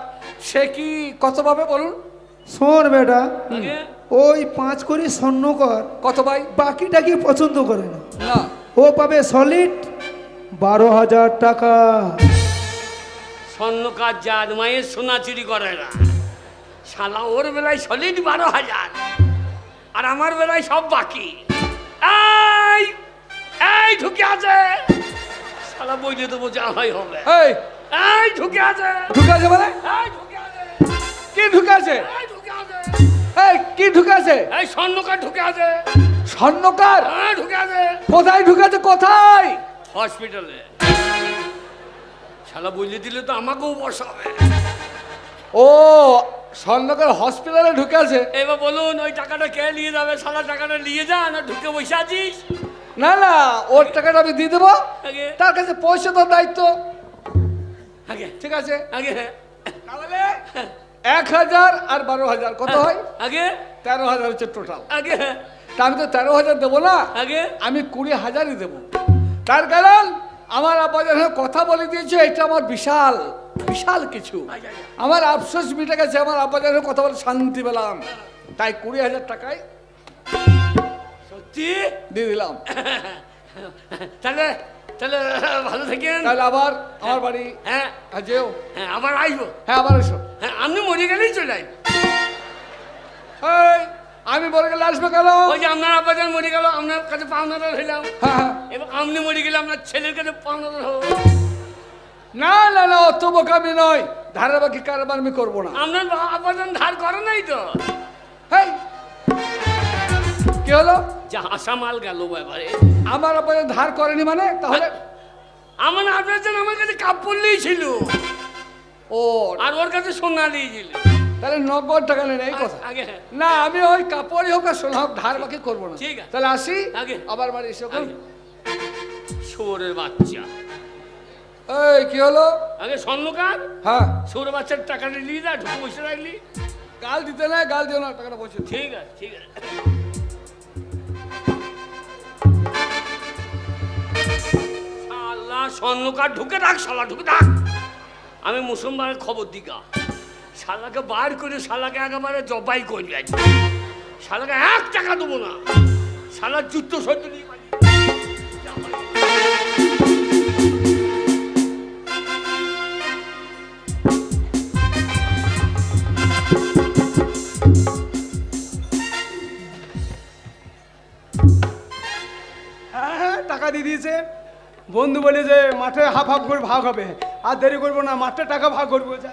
সে কি কত পাবে বলুন? শোন বেটা, আগে ওই 5 কোটি স্বর্ণকর কত ভাই? বাকিটা কি পছন্দ করে না, না ও পাবে সলিড 12,000 টাকা। স্বর্ণকার যার মায়ের সোনা চুরি করে না, শালা ওর বেলায় সলিড 12,000 আর আমার বেলায় সব বাকি। এই এই ঢুকে আছে, শালা বইলে দেবো যা হয় হবে। এই এই ঢুকে আছে, ঢুকে আছে মানে? এই ঢুকে আছে, কি ঢুকে আছে? এই ঢুকে আছে, এই কি ঢুকে আছে? এই স্বর্ণকার ঢুকে আছে, স্বর্ণকার হ্যাঁ ঢুকে আছে কোথায় ঢুকে আছে? কোথায়? হসপিটালে। শালা বলে দিলে তো আমাকেও বসাবে। ও স্বর্ণকার হসপিটালে ঢুকে আছে। এবার বলুন ওই টাকাটা কে নিয়ে যাবে? শালা টাকাটা নিয়ে যা, না ঢুকে বসে আছিস? না না, ওর টাকাটা আমি দিয়ে দেবো। আগে তার কাছে পয়সা তো দায়িত্ব। আগে ঠিক আছে, আগে তাহলে 1000 আর 12,000 কত হয়? আগে 13,000 হচ্ছে টোটাল। আগে তা আমি তো 13,000 দেবো না, আগে আমি 20,000ই দেবো। তার কারণ আমার আব্বা যখন কথা বলে দিয়েছে, এটা আমার বিশাল বিশাল কিছু। আমার আফসোস মিটে গেছে, আমার আব্বা যখন কথা বলে শান্তি পেলাম, তাই 20,000 টাকায় সত্যি দিয়ে দিলাম। তাহলে তাহলে ভালো থাকেন। তাহলে আবার আমার বাড়ি হ্যাঁ যেও। হ্যাঁ আবার আসবো। হ্যাঁ আবার এসো। হ্যাঁ আপনি মরে গেলেই চলে আসবো। এই, আমি বলে গেলে আসবে কেন? ওই যে আপনার আব্বা যখন মরে গেল, আপনার কাছে পাওনাদার হইলাম। হ্যাঁ হ্যাঁ। এবার আপনি মরে গেলে আপনার ছেলের কাছে পাওনাদার হবো। না না না, অত বোকামি নয়, ধারে বাকি কারবার আমি করবো না। আপনার আব্বা যখন ধার করে নাই তো? হেই, কি হলো? যা হাসা মাল গেল ব্যাপারে। আমার আব্বা যখন ধার করেনি মানে? তাহলে আমার আপনার যেন আমার কাছে কাপড় ছিল, ও, আর ওর কাছে সোনা দিয়েছিল। তাহলে নগদ টাকা নেই এই কথা? আগে না, আমি ওই কাপড়ই হোক আর সোনা হোক ধার বাকি করবো না। ঠিক আছে। তাহলে আসি, আগে আবার বাড়ি এসে। শোরের বাচ্চা। এই কি হলো? আগে স্বর্ণকার হ্যাঁ, শোরের বাচ্চার টাকাটা নিয়ে যা, ঢুকে বসে রাখলি। গাল দিতে নাই, গাল দিও না, টাকাটা বসে। ঠিক আছে ঠিক আছে। শালা স্বর্ণকার ঢুকে রাখ, শালা ঢুকে রাখ। আমি মুসলমানের খবর দিগা, শালাকে বার করে শালাকে একেবারে জবাই করবি। আজ শালাকে 1 টাকা দেবো না। শালা যুদ্ধ সহ্য নিয়ে পারি। হ্যাঁ হ্যাঁ, টাকা দিয়ে দিয়েছে। বন্ধু বলে যে মাঠে হাফ হাফ করে ভাগ হবে, আর দেরি করবো না, মাঠে টাকা ভাগ করবো। যা।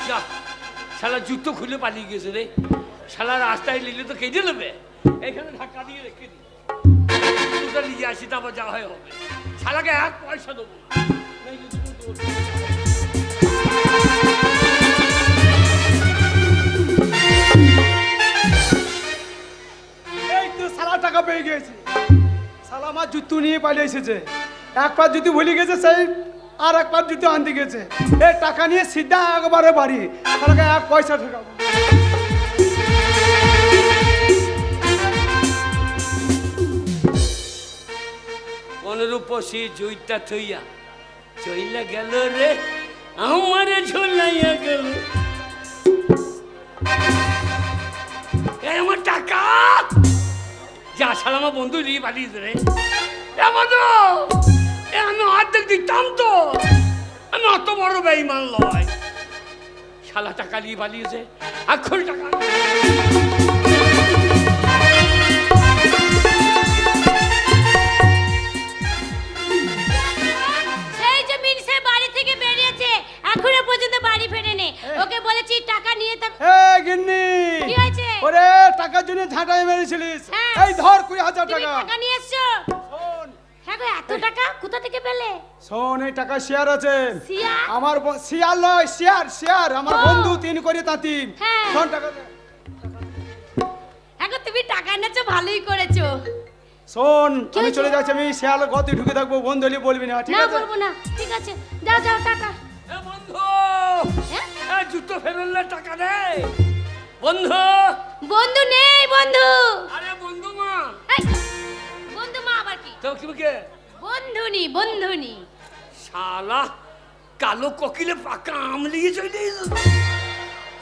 যা, শালা জুতো খুলে পালিয়ে গেছে রে। শালা রাস্তায় নিলে তো কেটে নেবে। এখানে ধাক্কা দিয়ে রেখে দিই, জুতোটা নিয়ে আসি, তারপর যা হয় হবে। শালাকে 1 পয়সা দেবো না। নইলে তুমি দৌড়। এই তো সালা টাকা পেয়ে গেছি। সালা আমার জুতো নিয়ে পালিয়ে এসেছে। 1 পার জুতো ভুলে গেছে, সেই আর 1 পার জুতো আনতে গেছে। এই টাকা নিয়ে সিধা একবারে বাড়ি, সালাকে 1 পয়সা ঠকাবো। অনুরূপসী জুইটা থইয়া চইলা গেল রে, আমারে ঝুলাইয়া গেল। এই আমার টাকা যা, শালা আমার বন্ধু নিয়ে পালিয়েছে রে। আমি অর্ধেক দিতাম তো, আমি অত বড় বেঈমান লয়। শালা টাকা নিয়ে পালিয়েছে, এখন টাকা সেই যে মিনসে বাড়ি থেকে বেরিয়েছে, এখনো পর্যন্ত বাড়ি ফেরেনি। ওকে বলেছি টাকা নিয়ে তা। এই গিন্নি, কি হয়েছে? ওরে টাকার জন্য ঝাঁটাই মেরেছিলিস। হ্যাঁ। এই ধর 20,000 তুমি টাকা। টাকা নিয়ে এসছো? শোন, হ্যাঁ গো, এত টাকা কোথা থেকে পেলে? শোন, এই টাকা শেয়ার আছে শিয়ার? আমার। শিয়ার নয়, শেয়ার শেয়ার। আমার ও। বন্ধু 3 করে তাঁতিম। হ্যাঁ। শোন টাকা দে। হ্যাঁ গো, তুমি টাকা এনেছো, ভালোই করেছো। শোন, কি আমি হয়েছে? চলে যাচ্ছি, আমি শেয়াল গতি ঢুকে থাকবো, বন্ধু হলে বলবি না, ঠিক না আছে? বলবো না, ঠিক আছে, যাও যাও, টাটা। এ বন্ধু, হ্যাঁ? এ জুতো ফেরলে টাকা দে বন্ধু। বন্ধু নেই বন্ধু। আরে বন্ধু মা, এই, বন্ধু মা আবার কি? তো কি কে? বন্ধুনি বন্ধুনি। শালা কালো কোকিলে পাকা আম নিয়ে চলে এলো।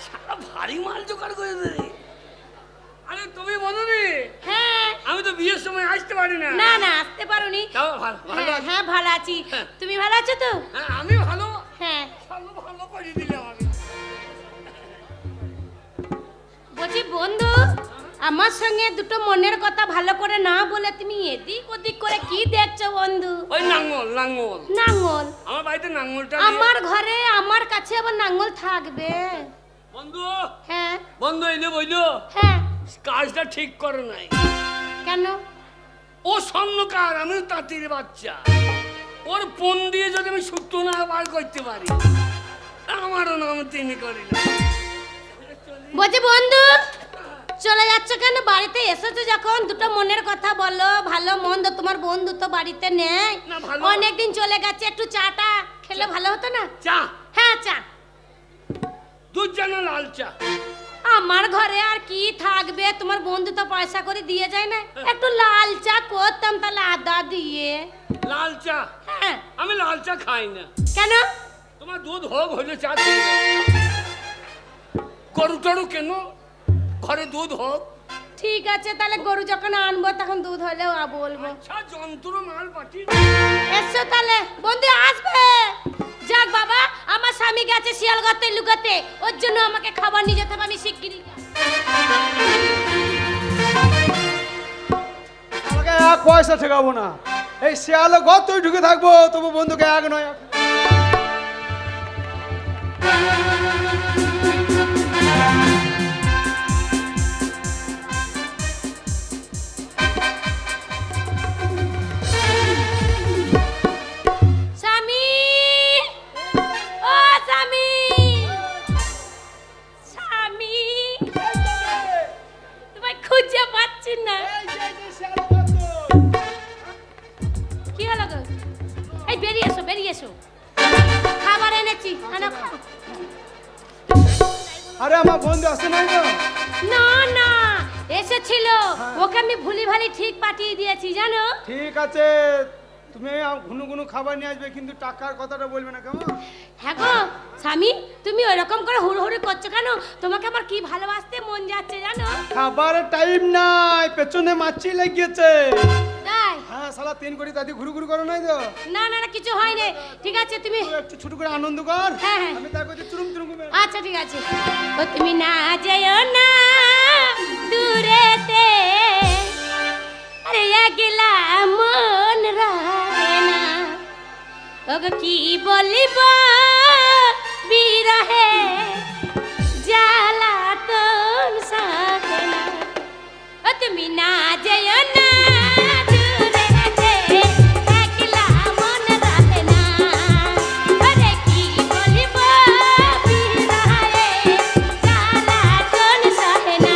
শালা ভারী মাল জোগাড় করে দে। আরে তুমি বলো নি? হ্যাঁ। আমি তো বিয়ের সময় আসতে পারি না। না না, আসতে পারোনি। তাও ভালো ভালো আছি। হ্যাঁ ভালো আছি। হ্যাঁ। তুমি ভালো আছো তো? হ্যাঁ আমি ভালো। হ্যাঁ। ভালো ভালো করে দিলে আমাকে। বলছি বন্ধু, আমার সঙ্গে দুটো মনের কথা ভালো করে না বলে তুমি এদিক ওদিক করে কি দেখছো বন্ধু? ওই নাঙ্গল নাঙ্গল নাঙ্গল? আমার বাড়িতে নাঙ্গলটা আমার ঘরে আমার কাছে আবার নাঙ্গল থাকবে? বন্ধু হ্যাঁ বন্ধু এনে বইলো হ্যাঁ। কাজটা ঠিক করে নাই। কেন? ও স্বর্ণকার, আমি তাঁতির বাচ্চা। ওর ফোন দিয়ে যদি আমি শুক্তো না বার করতে পারি, আমারও নাম তিনি করি না। বলছি বন্ধু চলে যাচ্ছ কেন? বাড়িতে এসেছো যখন দুটো মনের কথা বলো, ভালো মন্দ। তোমার বন্ধু তো বাড়িতে নেই, না, ভালো। অনেকদিন চলে গেছে, একটু চাটা খেলে ভালো হতো না? চা? হ্যাঁ চা। দুধ চা না লাল চা? আমার ঘরে আর কি থাকবে, তোমার বন্ধু তো পয়সা করে দিয়ে যায় না, একটু লাল চা করতাম তাহলে আদা দিয়ে। লাল চা? হ্যাঁ। আমি লাল চা খাই না। কেন? তোমার দুধ হোক হলে চা খেয়ে নাও। গরু টরু কেন, ঘরে দুধ হোক। ঠিক আছে তাহলে গরু যখন আনবো তখন দুধ হলেও বলবো। আচ্ছা যন্ত্র মাল পাঠিয়ে এসো তাহলে বন্ধু, আসবে। যাক বাবা, আমার স্বামী গেছে শিয়াল গর্তে লুকাতে, ওর জন্য আমাকে খাবার নিয়ে যেতে হবে, আমি শিগগিরই আমাকে এক পয়সা ঠেকাবো না, এই শিয়ালে গর্তই ঢুকে থাকবো, তবু বন্ধুকে এক নয়। স্বামী, ও স্বামী, স্বামী, তোমায় খুঁজে পাচ্ছি না। কি হলো গো? এই বেরিয়ে এসো, বেরিয়ে এসো, খাবার এনেছি, আনো খাও। আরে আমার বন্ধু আসে নাই তো? না না, এসেছিল, ওকে আমি ভুলি ভালি ঠিক পাঠিয়ে দিয়েছি জানো। ঠিক আছে, তুমি ঘুনু ঘুনু খাবার নিয়ে আসবে, কিন্তু টাকার কথাটা বলবে না কেমন? হ্যাঁ গো স্বামী, তুমি ওরকম করে হুড়হুড়ি করছো কেন? তোমাকে আমার কি ভালোবাসতে মন যাচ্ছে জানো। খাবারের টাইম নাই, পেছনে মাছি লেগেছে। তাই? হ্যাঁ, শালা 3 কোটি দাদি ঘুরু ঘুরু করো নাই তো? না না না, কিছু হয়নি। ঠিক আছে তুমি, তুই একটু ছোট করে আনন্দ কর। হ্যাঁ, হ্যাঁ। আমি তারপর চুরুম চুরুম করে আচ্ছা ঠিক আছে। ও তুমি না যেও না দূরেতে, আরে একলা মন রাখে না, ওগো কি বলিব বিরহে জ্বালাতন সাথে না। ও তুমি না যেও না দূরেতে, একলা মন রাখে না, আরে কি বলিব বিরহে জ্বালাতন সাথে না।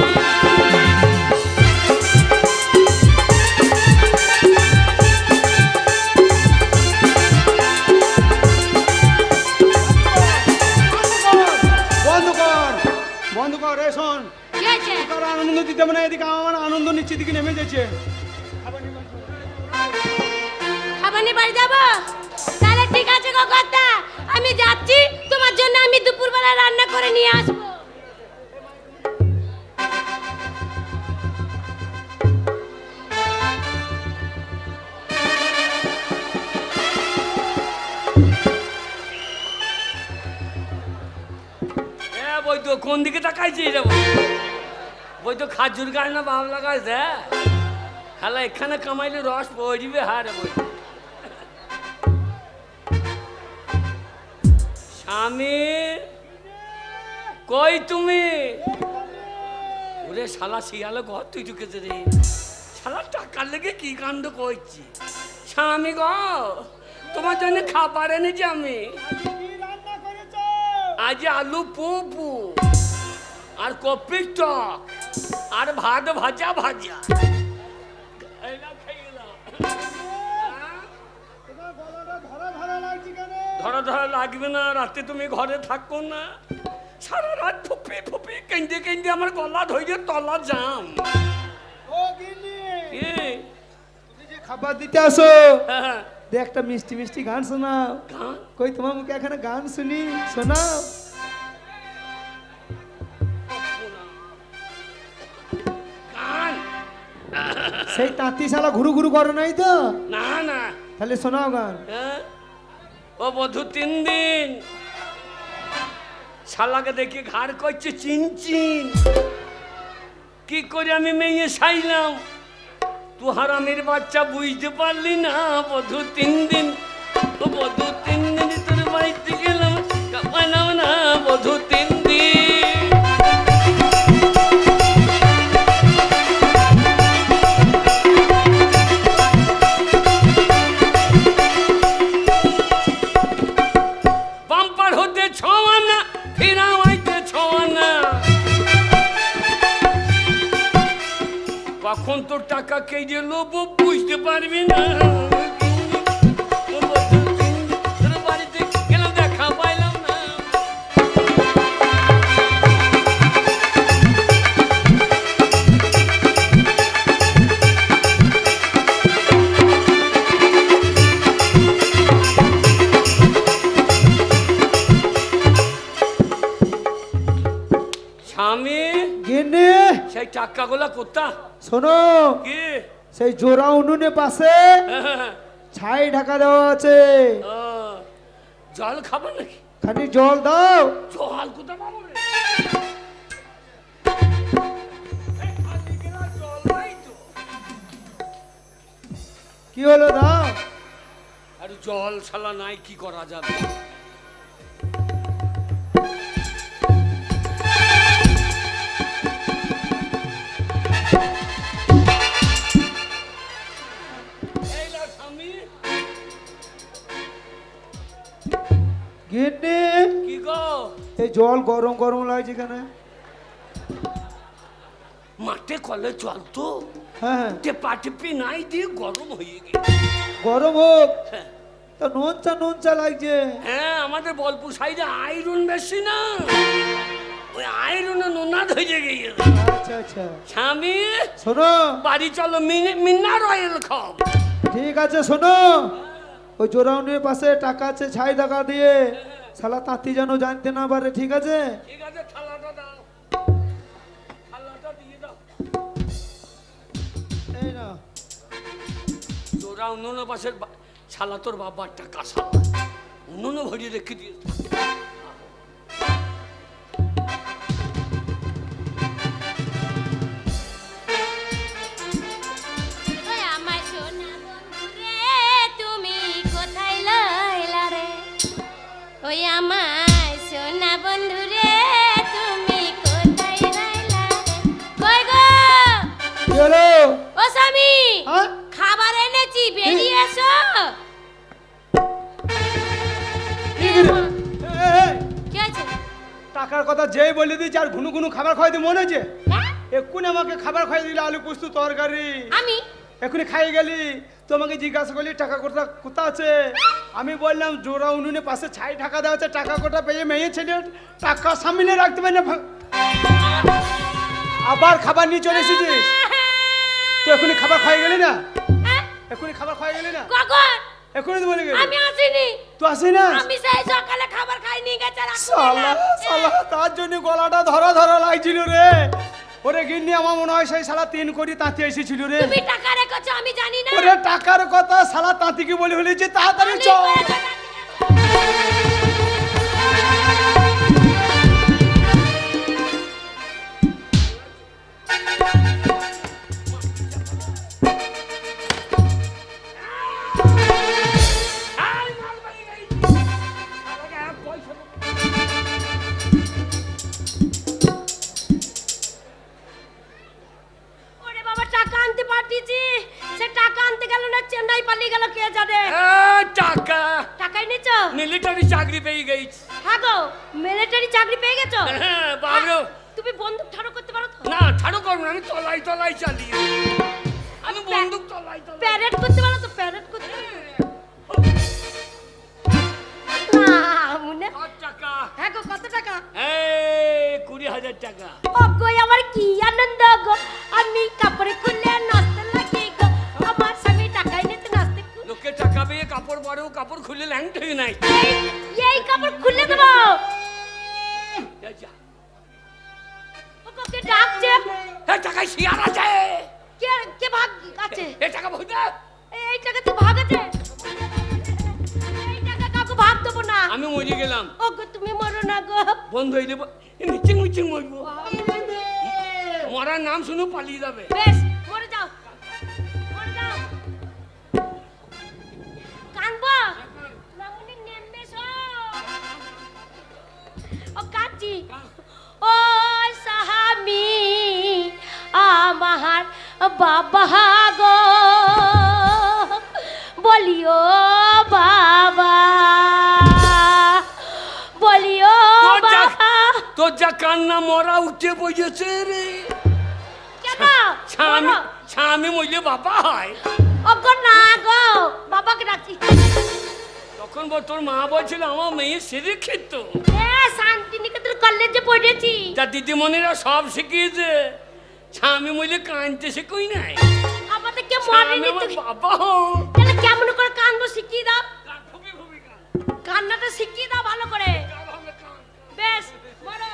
বন্ধ কর, রে শোন, কি হয়েছে? তোর আনন্দ দিতে মানে এদিকে আমার আনন্দ নিচে দিকে নেমে যাচ্ছে। খাবার নিয়ে বাড়ি যাবো? তাহলে ঠিক আছে গো কর্তা, আমি যাচ্ছি, তোমার জন্য আমি দুপুরবেলা রান্না করে নিয়ে আসবো। বৈদ্য কোন দিকে তাকাইছি রে? বৈদ্য খাজুর গাছ না বাবলা গাছ দেখ, খালা এখানে কামাইলে রস পড়িবে। হারে বৈদ্য স্বামী কই তুমি? ওরে শালা শিয়ালে ঘর তুই ঢুকেছে রে, শালা টাকার লেগে কি কাণ্ড করছি। স্বামী গো, তোমার জন্য খাবার এনেছি আমি। আজ আলু পুপু আর কপির টক আর ভাত ভাজা ভাজা। ধরা ধরা লাগবে না, রাতে তুমি ঘরে থাকো না, সারা রাত ফুপি ফুপি কেঁদে কেঁদে আমার গলা ধরে তলা জাম। তুমি যে খাবার দিতে আসো, হ্যাঁ, একটা মিষ্টি মিষ্টি গান শোনাও। গান? কই তোমার মুখে এখানে গান শুনি, শোনাও। গান? সেই তাঁতি শালা ঘুরু ঘুরু করো নাই তো? না না। তাহলে শোনাও গান। হ্যাঁ? ও বধূ 3 দিন শালাকে দেখে ঘাড় করছে চিন চিন। কি করে আমি মেয়ে সাইলাম। তু হারামের বাচ্চা বুঝতে পারলি না, বধু 3 দিন, ও বধু 3 দিন তোর বাড়িতে গেলাম, কাপালাম না বধু 3 দিন। বাম্পার হতে 6 আনা, ফিরা হইতে 6 আনা। কখন তোর টাকা কে যে লোভ বুঝতে পারবি না। তোর বাড়িতে গেলাম, দেখা পাইলাম না। স্বামী গিন্নি সেই টাকাগুলা কোথা? শোনো, কি? সেই জোড়া উনুনের পাশে ছাই ঢাকা দেওয়া আছে, ও, জল খাবো নাকি? খালি জল দাও। জল কোথা পাবো রে? এই খালি গেলা জল নাই তো। কি হলো দাও? আর জল ছাড়া নাই, কি করা যাবে? এই লা স্বামী। গিন্নি কি গো? এই জল গরম গরম লাগছে কেন? মাঠে কলে জল তো, হ্যাঁ টেপা টেপি নাই দিয়ে গরম হয়ে গেছে। গরম হোক, হ্যাঁ। তা নোনচা নোনচা লাগছে। হ্যাঁ, আমাদের বলপুর সাইডে আয়রন বেশি না, ওই আয়রনে নোনা ধরে গিয়ে। আচ্ছা আচ্ছা, স্বামী শোনো, বাড়ি চলো, মিনার অয়েল খাও। ঠিক আছে শোনো, ওই জোড়া উনুনের পাশে টাকা আছে, ছাই টাকা দিয়ে শালা তাঁতি যেন জানতে না পারে, ঠিক আছে? ঠিক আছে, থালাটা দাও, থালাটা দিয়ে দাও। এই না, তোরা উনুনের পাশের শালা তোর বাবার টাকা শালা উনুনে ভরিয়ে রেখে দিয়ে। ওই আমার সোনা বন্ধু রে, তুমি কোথায় লইলা রে? ওই আমার সোনা বন্ধু রে, তুমি কোথায় লইলা রে? কই গো? কি হলো? ও স্বামী, হ্যাঁ? খাবার এনেছি, বেরিয়ে এসো। এই, এই, কি আছে? টাকার কথা যেই বলে দিয়েছি, আর ঘুনু ঘুনু খাবার খাওয়াইতে মনে হচ্ছে? হ্যাঁ? এক্ষুনি আমাকে খাবার খাইয়ে দিলে, আলু পোস্ত তরকারি, আমি এক্ষুনি খাইয়ে গেলি। তোমাকে জিজ্ঞাসা করলি টাকা কোথা কোথা আছে, আমি বললাম জোড়া উনুনের পাশে ছাই ঢাকা দেওয়া আছে, টাকা কোটা পেয়ে মেয়ে ছেলে টাকা সামনে রাখতে পারি না। আবার খাবার নিয়ে চলে এসেছিস? তো এক্ষুনি খাবার খাইয়ে গেলি না? হ্যাঁ? এক্ষুনি খাবার খাইয়ে গেলি না? কখন? এক্ষুনি তো বলে গেলি। আমি আসিনি, তো আসি না? আমি সেই সকালে খাবার খাই নিয়ে গেছে সালা সালা, তার জন্য গলাটা ধরা ধরা লাগছিল রে। ওরে গিন্নি, আমার মনে হয় সেই শালা 3 কোটি তাঁতি এসেছিল রে। তুমি টাকা রেখেছো আমি জানি না। ওরে টাকার কথা শালা তাঁতিকে বলে ফেলেছে, তাড়াতাড়ি চল। ওরে বাবা, টাকা আনতে পাঠিয়েছি, সে টাকা আনতে গেল না চেন্নাই পালিয়ে গেল, কে জানে। টাকা টাকাই নিছো? মিলিটারি চাকরি পেয়ে গেছি। হ্যাঁ গো, মিলিটারি চাকরি পেয়ে গেছো? হ্যাঁ বাবু, তুমি বন্দুক ঠাড়ো করতে পারো তো? না ঠাড়ো করবো না, আমি তলাই তলাই চালিয়ে, আমি বন্দুক তলাই তলাই। প্যারেড করতে পারো তো? প্যারেড করতে না মনে। টাকা, হ্যাঁ গো, কত টাকা? এই 20,000 টাকা। ও গো, আমার কি আনন্দ গো, আমি কাপড় খুলে নাচতে লাগি গো, আমার স্বামী টাকাই নিতে নাচতে। লোকে টাকা পেয়ে কাপড় পরেও কাপড় খুলে ল্যাংটই নাই। এই কাপড় খুলে দেবো। এই যা। ও গো, কে ডাকছে? এই টাকায় শিয়ার আছে। কে কে ভাগ আছে? এই টাকা ভুজা। এই টাকা তো ভাগ আছে। এই টাকা কাকু ভাগ দেবো না। আমি মরে গেলাম। ও গো, তুমি মরো না গো। বন্ধ হয়ে যাবো, মিচিং মিচিং মরবো। মরার নাম শুনে পালিয়ে যাবে। বেশ মরে যাও, মরে যাও। কানবো মামুনি নেমে এসো। ও কাঁদছি। ও সাহামি আমার বাবা গো, বলিও বাবা, বলিও বাবা। তোর যা কান্না মরা উঠে বসেছে রে। কেন স্বামী মরলে বাবা হয়? ওগো না গো, বাবাকে ডাকছি। তখন তোর মা বলছিল আমার মেয়ে সিঁড়ি খেত। শান্তিনিকেতন কলেজে পড়েছি। তা দিদিমণিরা সব শিখিয়েছে, স্বামী মরলে কাঁদতে শিখুই নাই। আমাদের কে মরেনি তুমি বাবা। তাহলে কেমন করে কাঁদবো শিখিয়ে দাও, কান্নাটা শিখিয়ে দাও ভালো করে। বেশ বলো।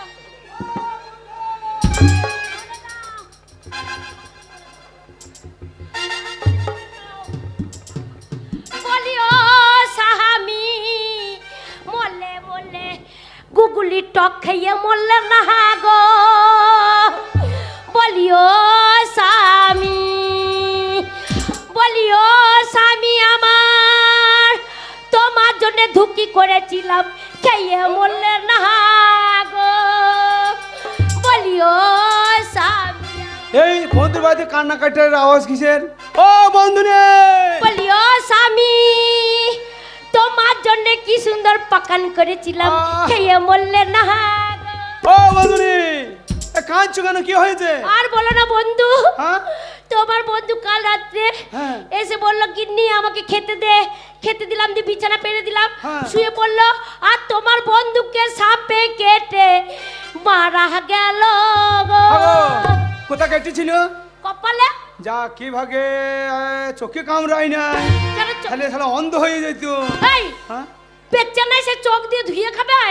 বলিও সাহামি মরলে মরলে গুগলি টক খাইয়ে মরলে না গো, বলিও স্বামী, বলিও স্বামী আমার তোমার জন্য ধুকি করেছিলাম খেয়ে মরলে না গো, বলিও স্বামী। এই বন্ধুর বাড়িতে কান্নাকাটির আওয়াজ কিসের? ও বন্ধু রে, বলিও স্বামী তোমার জন্য কি সুন্দর পাকান করেছিলাম খেয়ে মরলে না গো। ও বন্ধু রে, কাঁদছো কেন? কি হয়েছে? আর বলো না বন্ধু, হ্যাঁ তোমার বন্ধু কাল রাত্রে হ্যাঁ। এসে বললো গিন্নি আমাকে খেতে দে, খেতে দিলাম, দিয়ে বিছানা পেরে দিলাম, হ্যাঁ। শুয়ে পড়লো। আর তোমার বন্ধুকে সাপে কেটে মারা গেল গো। কোথা কেটেছিল? কপালে। যা কি ভাগে চোখে কামড়াই না, কেন তাহলে শালা অন্ধ হয়ে যেত। এই হ্যাঁ পেচ্চা নাই, সে চোখ দিয়ে ধুয়ে খাবে,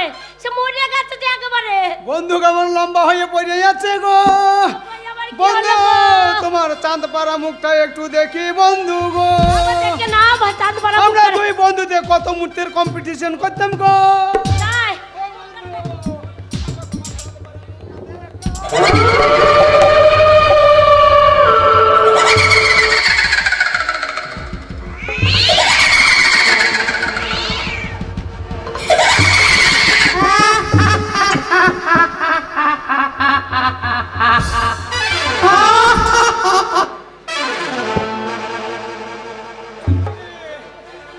সে মরে গেছে যে একেবারে। বন্ধু কেমন লম্বা হয়ে পড়ে যাচ্ছে গো। আবার কি বন্ধু হলো গো? তোমার চাঁদ পাড়া মুখটা একটু দেখি বন্ধু গো। আমাদেরকে না চাঁদ পাড়া আমরা মুখটা- দুই বন্ধুতে কত মূর্তির কম্পিটিশন করতাম গো। তাই?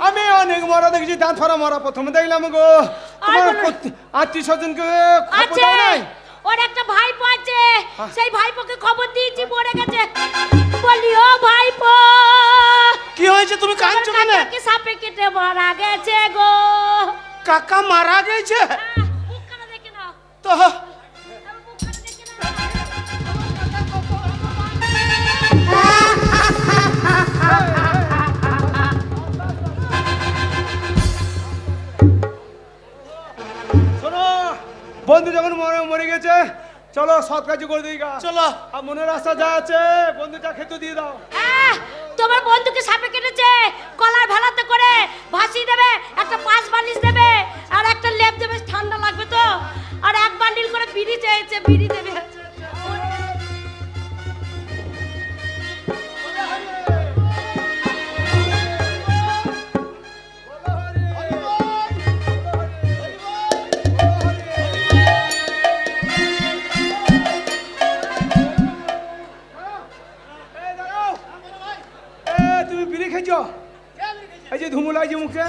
আমি অনেক মরা দেখেছি, দাঁত ফাড়া মরা প্রথমে দেখলাম গো। তোমার আত্মীয় স্বজনকে খবর আছে, দাও নাই? ওর একটা ভাইপো আছে, সেই ভাইপোকে খবর দিয়েছি মরে গেছে। বলি ও ভাইপো, কি হয়েছে? তুমি কাঁদছো কেন? কাকাকে সাপে কেটে মারা গেছে গো। কাকা মারা গেছে? মুখখানা দেখে নাও, তো মুখখানা দেখে শোনো, বন্ধু যখন মরে গেছে, চলো সৎ কাজ করে দিই গা। চলো, আর মনের রাস্তা যা আছে বন্ধু যা খেতে দিয়ে দাও। তোমার বন্ধুকে সাপে কেটেছে, কলার ভেলাতে করে ভাসিয়ে দেবে, একটা পাঁচ বালিশ দেবে আর একটা লেপ দেবে, ঠান্ডা লাগবে তো। আর এক বান্ডিল করে বিড়ি চেয়েছে, বিড়ি দেবে। তুমি বিড়ি খেয়েছো? এই যে ধুমু লাগছে মুখে।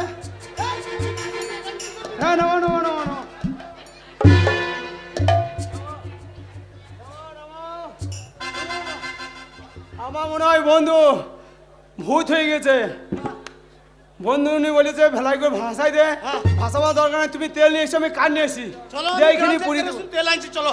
হ্যাঁ নাও নাও নাও নাও। আমার মনে হয় বন্ধু ভূত হয়ে গেছে। বন্ধু উনি বলেছে ভেলাই করে ভাসাই দে, ভাসাবার দরকার নেই, তুমি তেল নিয়ে এসে আমি কাঠ নিয়ে এসি, এইখানে পুরি দেবো। তেল আনছি, চলো।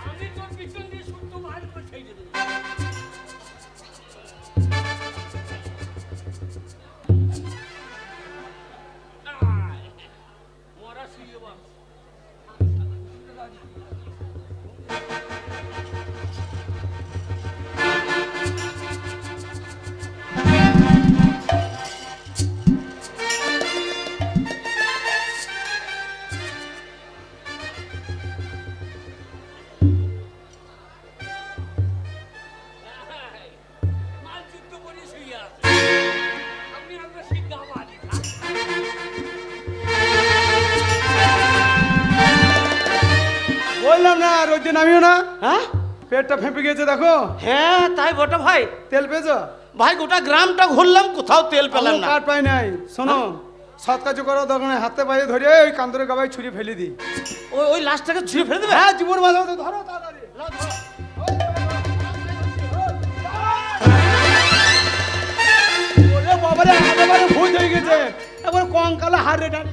আমি তোর পিছন দিয়ে শুদ্ধ বার করে ছেড়ে দেবো। মরা শুয়ে বাস। আছে। আপনি আপনার শিক্ষা আমারই। বললাম না রোজ নামিও না, হ্যাঁ পেটটা ফেঁপে গেছে দেখো। হ্যাঁ তাই বটে ভাই। তেল পেয়েছো? ভাই গোটা গ্রামটা ঘুরলাম, কোথাও তেল পেলাম না। কাঠ পাই নাই। শোনো, সৎ কাজ করো দোকানে হাতে পায়ে ধরে ওই কান্দরে গাবায় ছুরি ফেলে দিই। ওই ওই লাশটাকে ছুঁড়ে ফেলে দেবে? হ্যাঁ, জীবন বাঁচাও তো, ধরো তাড়াতাড়ি। ওরে বাবারে, একেবারে ভূত হয়ে গেছে, এবার কঙ্কালে হারে ডানে।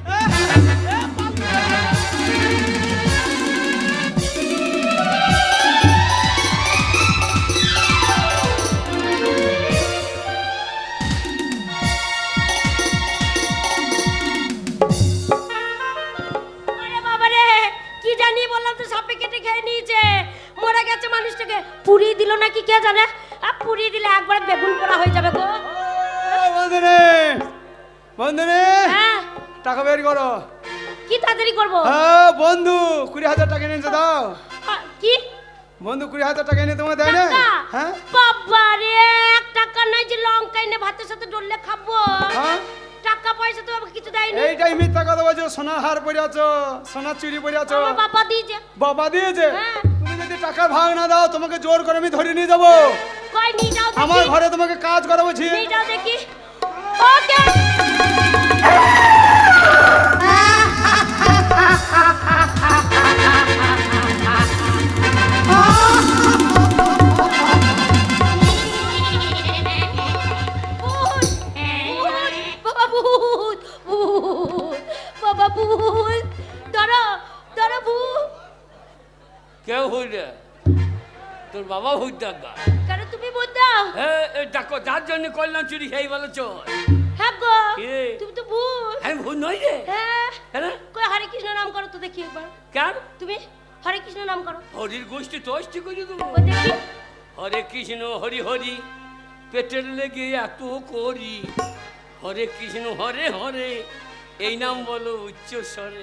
আরে বাবারে, কি জানি বললাম তো, সাপে কেটে খেয়ে নিয়েছে, মরে গেছে মানুষটাকে। পুড়িয়ে দিল নাকি কে জানে, পুড়িয়ে দিলে একবার বেগুন পোড়া হয়ে যাবে গো। বন্ধুরে, বন্ধুরে, হ্যাঁ, টাকা বের করো। কি তাড়াতাড়ি করবো? হ্যাঁ বন্ধু, 20,000 টাকা এনেছে, দাও। কি বন্ধু 20,000 টাকা এনে তোমার দেয় না? হ্যাঁ বাবা রে, 1 টাকা নাই যে লঙ্কা এনে ভাতের সাথে ডললে খাবো। হ্যাঁ, টাকা পয়সা তো আমাকে কিছু দেয়নি। এইটাই মিথ্যা কথা বলছো। সোনার হার পরে আছো, সোনার চুরি পরে আছো। আমার বাবা দিয়েছে। বাবা দিয়েছে? হ্যাঁ। তুমি যদি টাকা ভাগ না দাও, তোমাকে জোর করে আমি ধরে নিয়ে যাবো। কই নিয়ে যাও দেখি। আমার ঘরে তোমাকে কাজ করাবো। নিয়ে যাও দেখি। ওকে। বাবা ভূত, ভূত, বাবা ভূত, ধরো, ধরো ভূত। কেউ হইলে তোর বাবা হই ডাকা। কেন তুমি ভূত দাও? হ্যাঁ, ডাকো, যার জন্য করলাম চুরি সেই বলেছ। হ্যাঁ গো, কে? তুমি তো ভূত। আমি ভুল নই রে। হ্যাঁ, হ্যাঁ, কই হরে কৃষ্ণ নাম করো তো দেখি একবার। কেন? তুমি হরে কৃষ্ণ নাম করো, হরির গোষ্ঠী তোষ্টি করে দেবো। ওই দেখি। হরে কৃষ্ণ হরি হরি, পেটের লেগে এত করি। হরে কৃষ্ণ হরে হরে, এই নাম বলো উচ্চ স্বরে।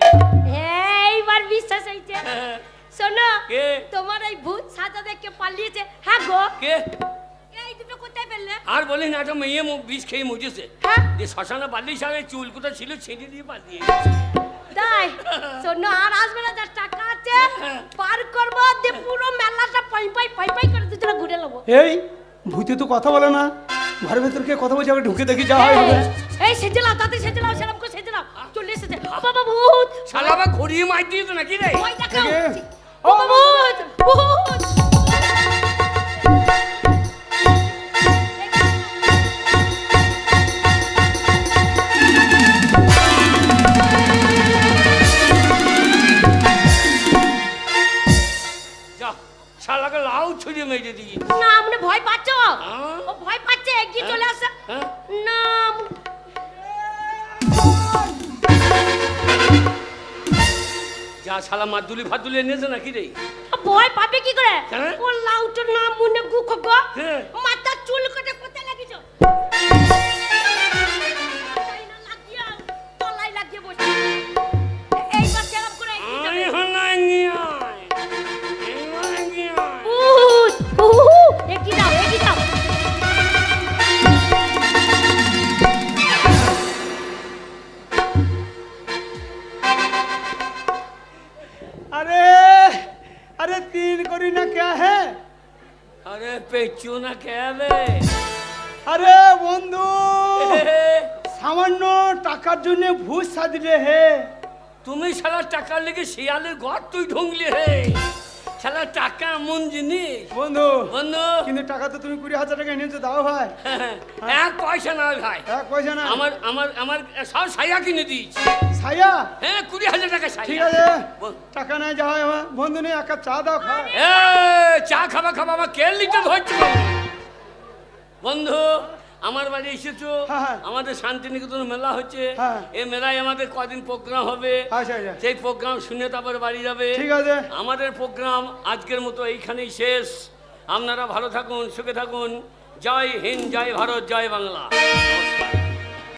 হ্যাঁ, এইবার বিশ্বাস হয়েছে। হ্যাঁ। শোনো, কে? তোমার এই ভূত সাজা দেখে পালিয়েছে। হ্যাঁ গো, কে? এই দুটো কোথায় পেলে? আর বলি না, একটা মেয়ে বিষ খেয়ে মজেছে। হ্যাঁ, যে শ্মশানে পালিয়ে সারে চুল কোথা ছিল ছেড়ে দিয়ে পালিয়ে। তাই শোনো, আর আসবে না, যার টাকা আছে পার করবো, দিয়ে পুরো মেলাটা পাই পাই পাই পাই করে দুজনে ঘুরে নেবো। এই ভূতে তো কথা বলে না, ঘরের ভেতর কে কথা বলছে, আবার ঢুকে দেখি যা হয় হবে। এই সেজে লাও, তাতে সেজে লাও, সেরকম করে সেজে লাও। চলে এসেছে বাবা ভূত। শালা আবার ঘুরিয়ে মার দিয়েছে নাকি রে? ওই দেখো, দেখে। বাবা ভূত, ভূত। যা, শালাকে লাউ ছড়িয়ে মেরে দিই। না, মানে ভয় পাচ্ছ? হ্যাঁ। ও ভয় পাচ্ছে, এগিয়ে চলে আসে। হ্যাঁ। না, যা, শালা মাদুলি ফাদুলি এনেছে নাকি রে? ভয় পাবে কি করে? কেন? ও লাউটার নাম মনে গুখ গো। হ্যাঁ। মাথার চুল কেটে কোথায় লাগিয়েছো? তাই না, লাগিয়ে তলায় লাগিয়ে বসে। এইবার সেরকম করে এগিয়ে যাবে। আমি হলাই নিয়ে আয়। এইবার নিয়ে আয়। ভূত, এগিয়ে যাও, এগিয়ে যাও। अरे अरे 3 करी ना क्या है? अरे पेचू ना क्या बे? अरे বন্ধু, সামান্য টাকার জন্য ভূত সাজলে হে। তুমি শালা টাকার লেগে শিয়ালের ঘর তুই ঢুকলি হে। শালা টাকা এমন জিনিস বন্ধু, বন্ধু। কিন্তু টাকা তো তুমি 20,000 টাকা এনেছো, দাও ভাই। এক পয়সা না ভাই, এক পয়সা না? আমার আমার আমার সব ছায়া কিনে দিয়েছি। ছায়া? হ্যাঁ, 20,000 টাকা ঠিক ছায়া। আছে, বল। টাকা নাই যা হয় হবে। বন্ধু নেই, এক কাপ চা দাও, খা। এ চা খাবা খাবা আমার কে লিটার ধরছে বন্ধু। আমার বাড়ি এসেছো, হ্যাঁ, হ্যাঁ। আমাদের শান্তিনিকেতন মেলা হচ্ছে। হ্যাঁ। এই মেলায় আমাদের কদিন প্রোগ্রাম হবে। আচ্ছা আচ্ছা, সেই প্রোগ্রাম শুনে তারপর বাড়ি যাবে। ঠিক আছে। আমাদের প্রোগ্রাম আজকের মতো এইখানেই শেষ। আপনারা ভালো থাকুন, সুখে থাকুন। জয় হিন্দ, জয় ভারত, জয় বাংলা।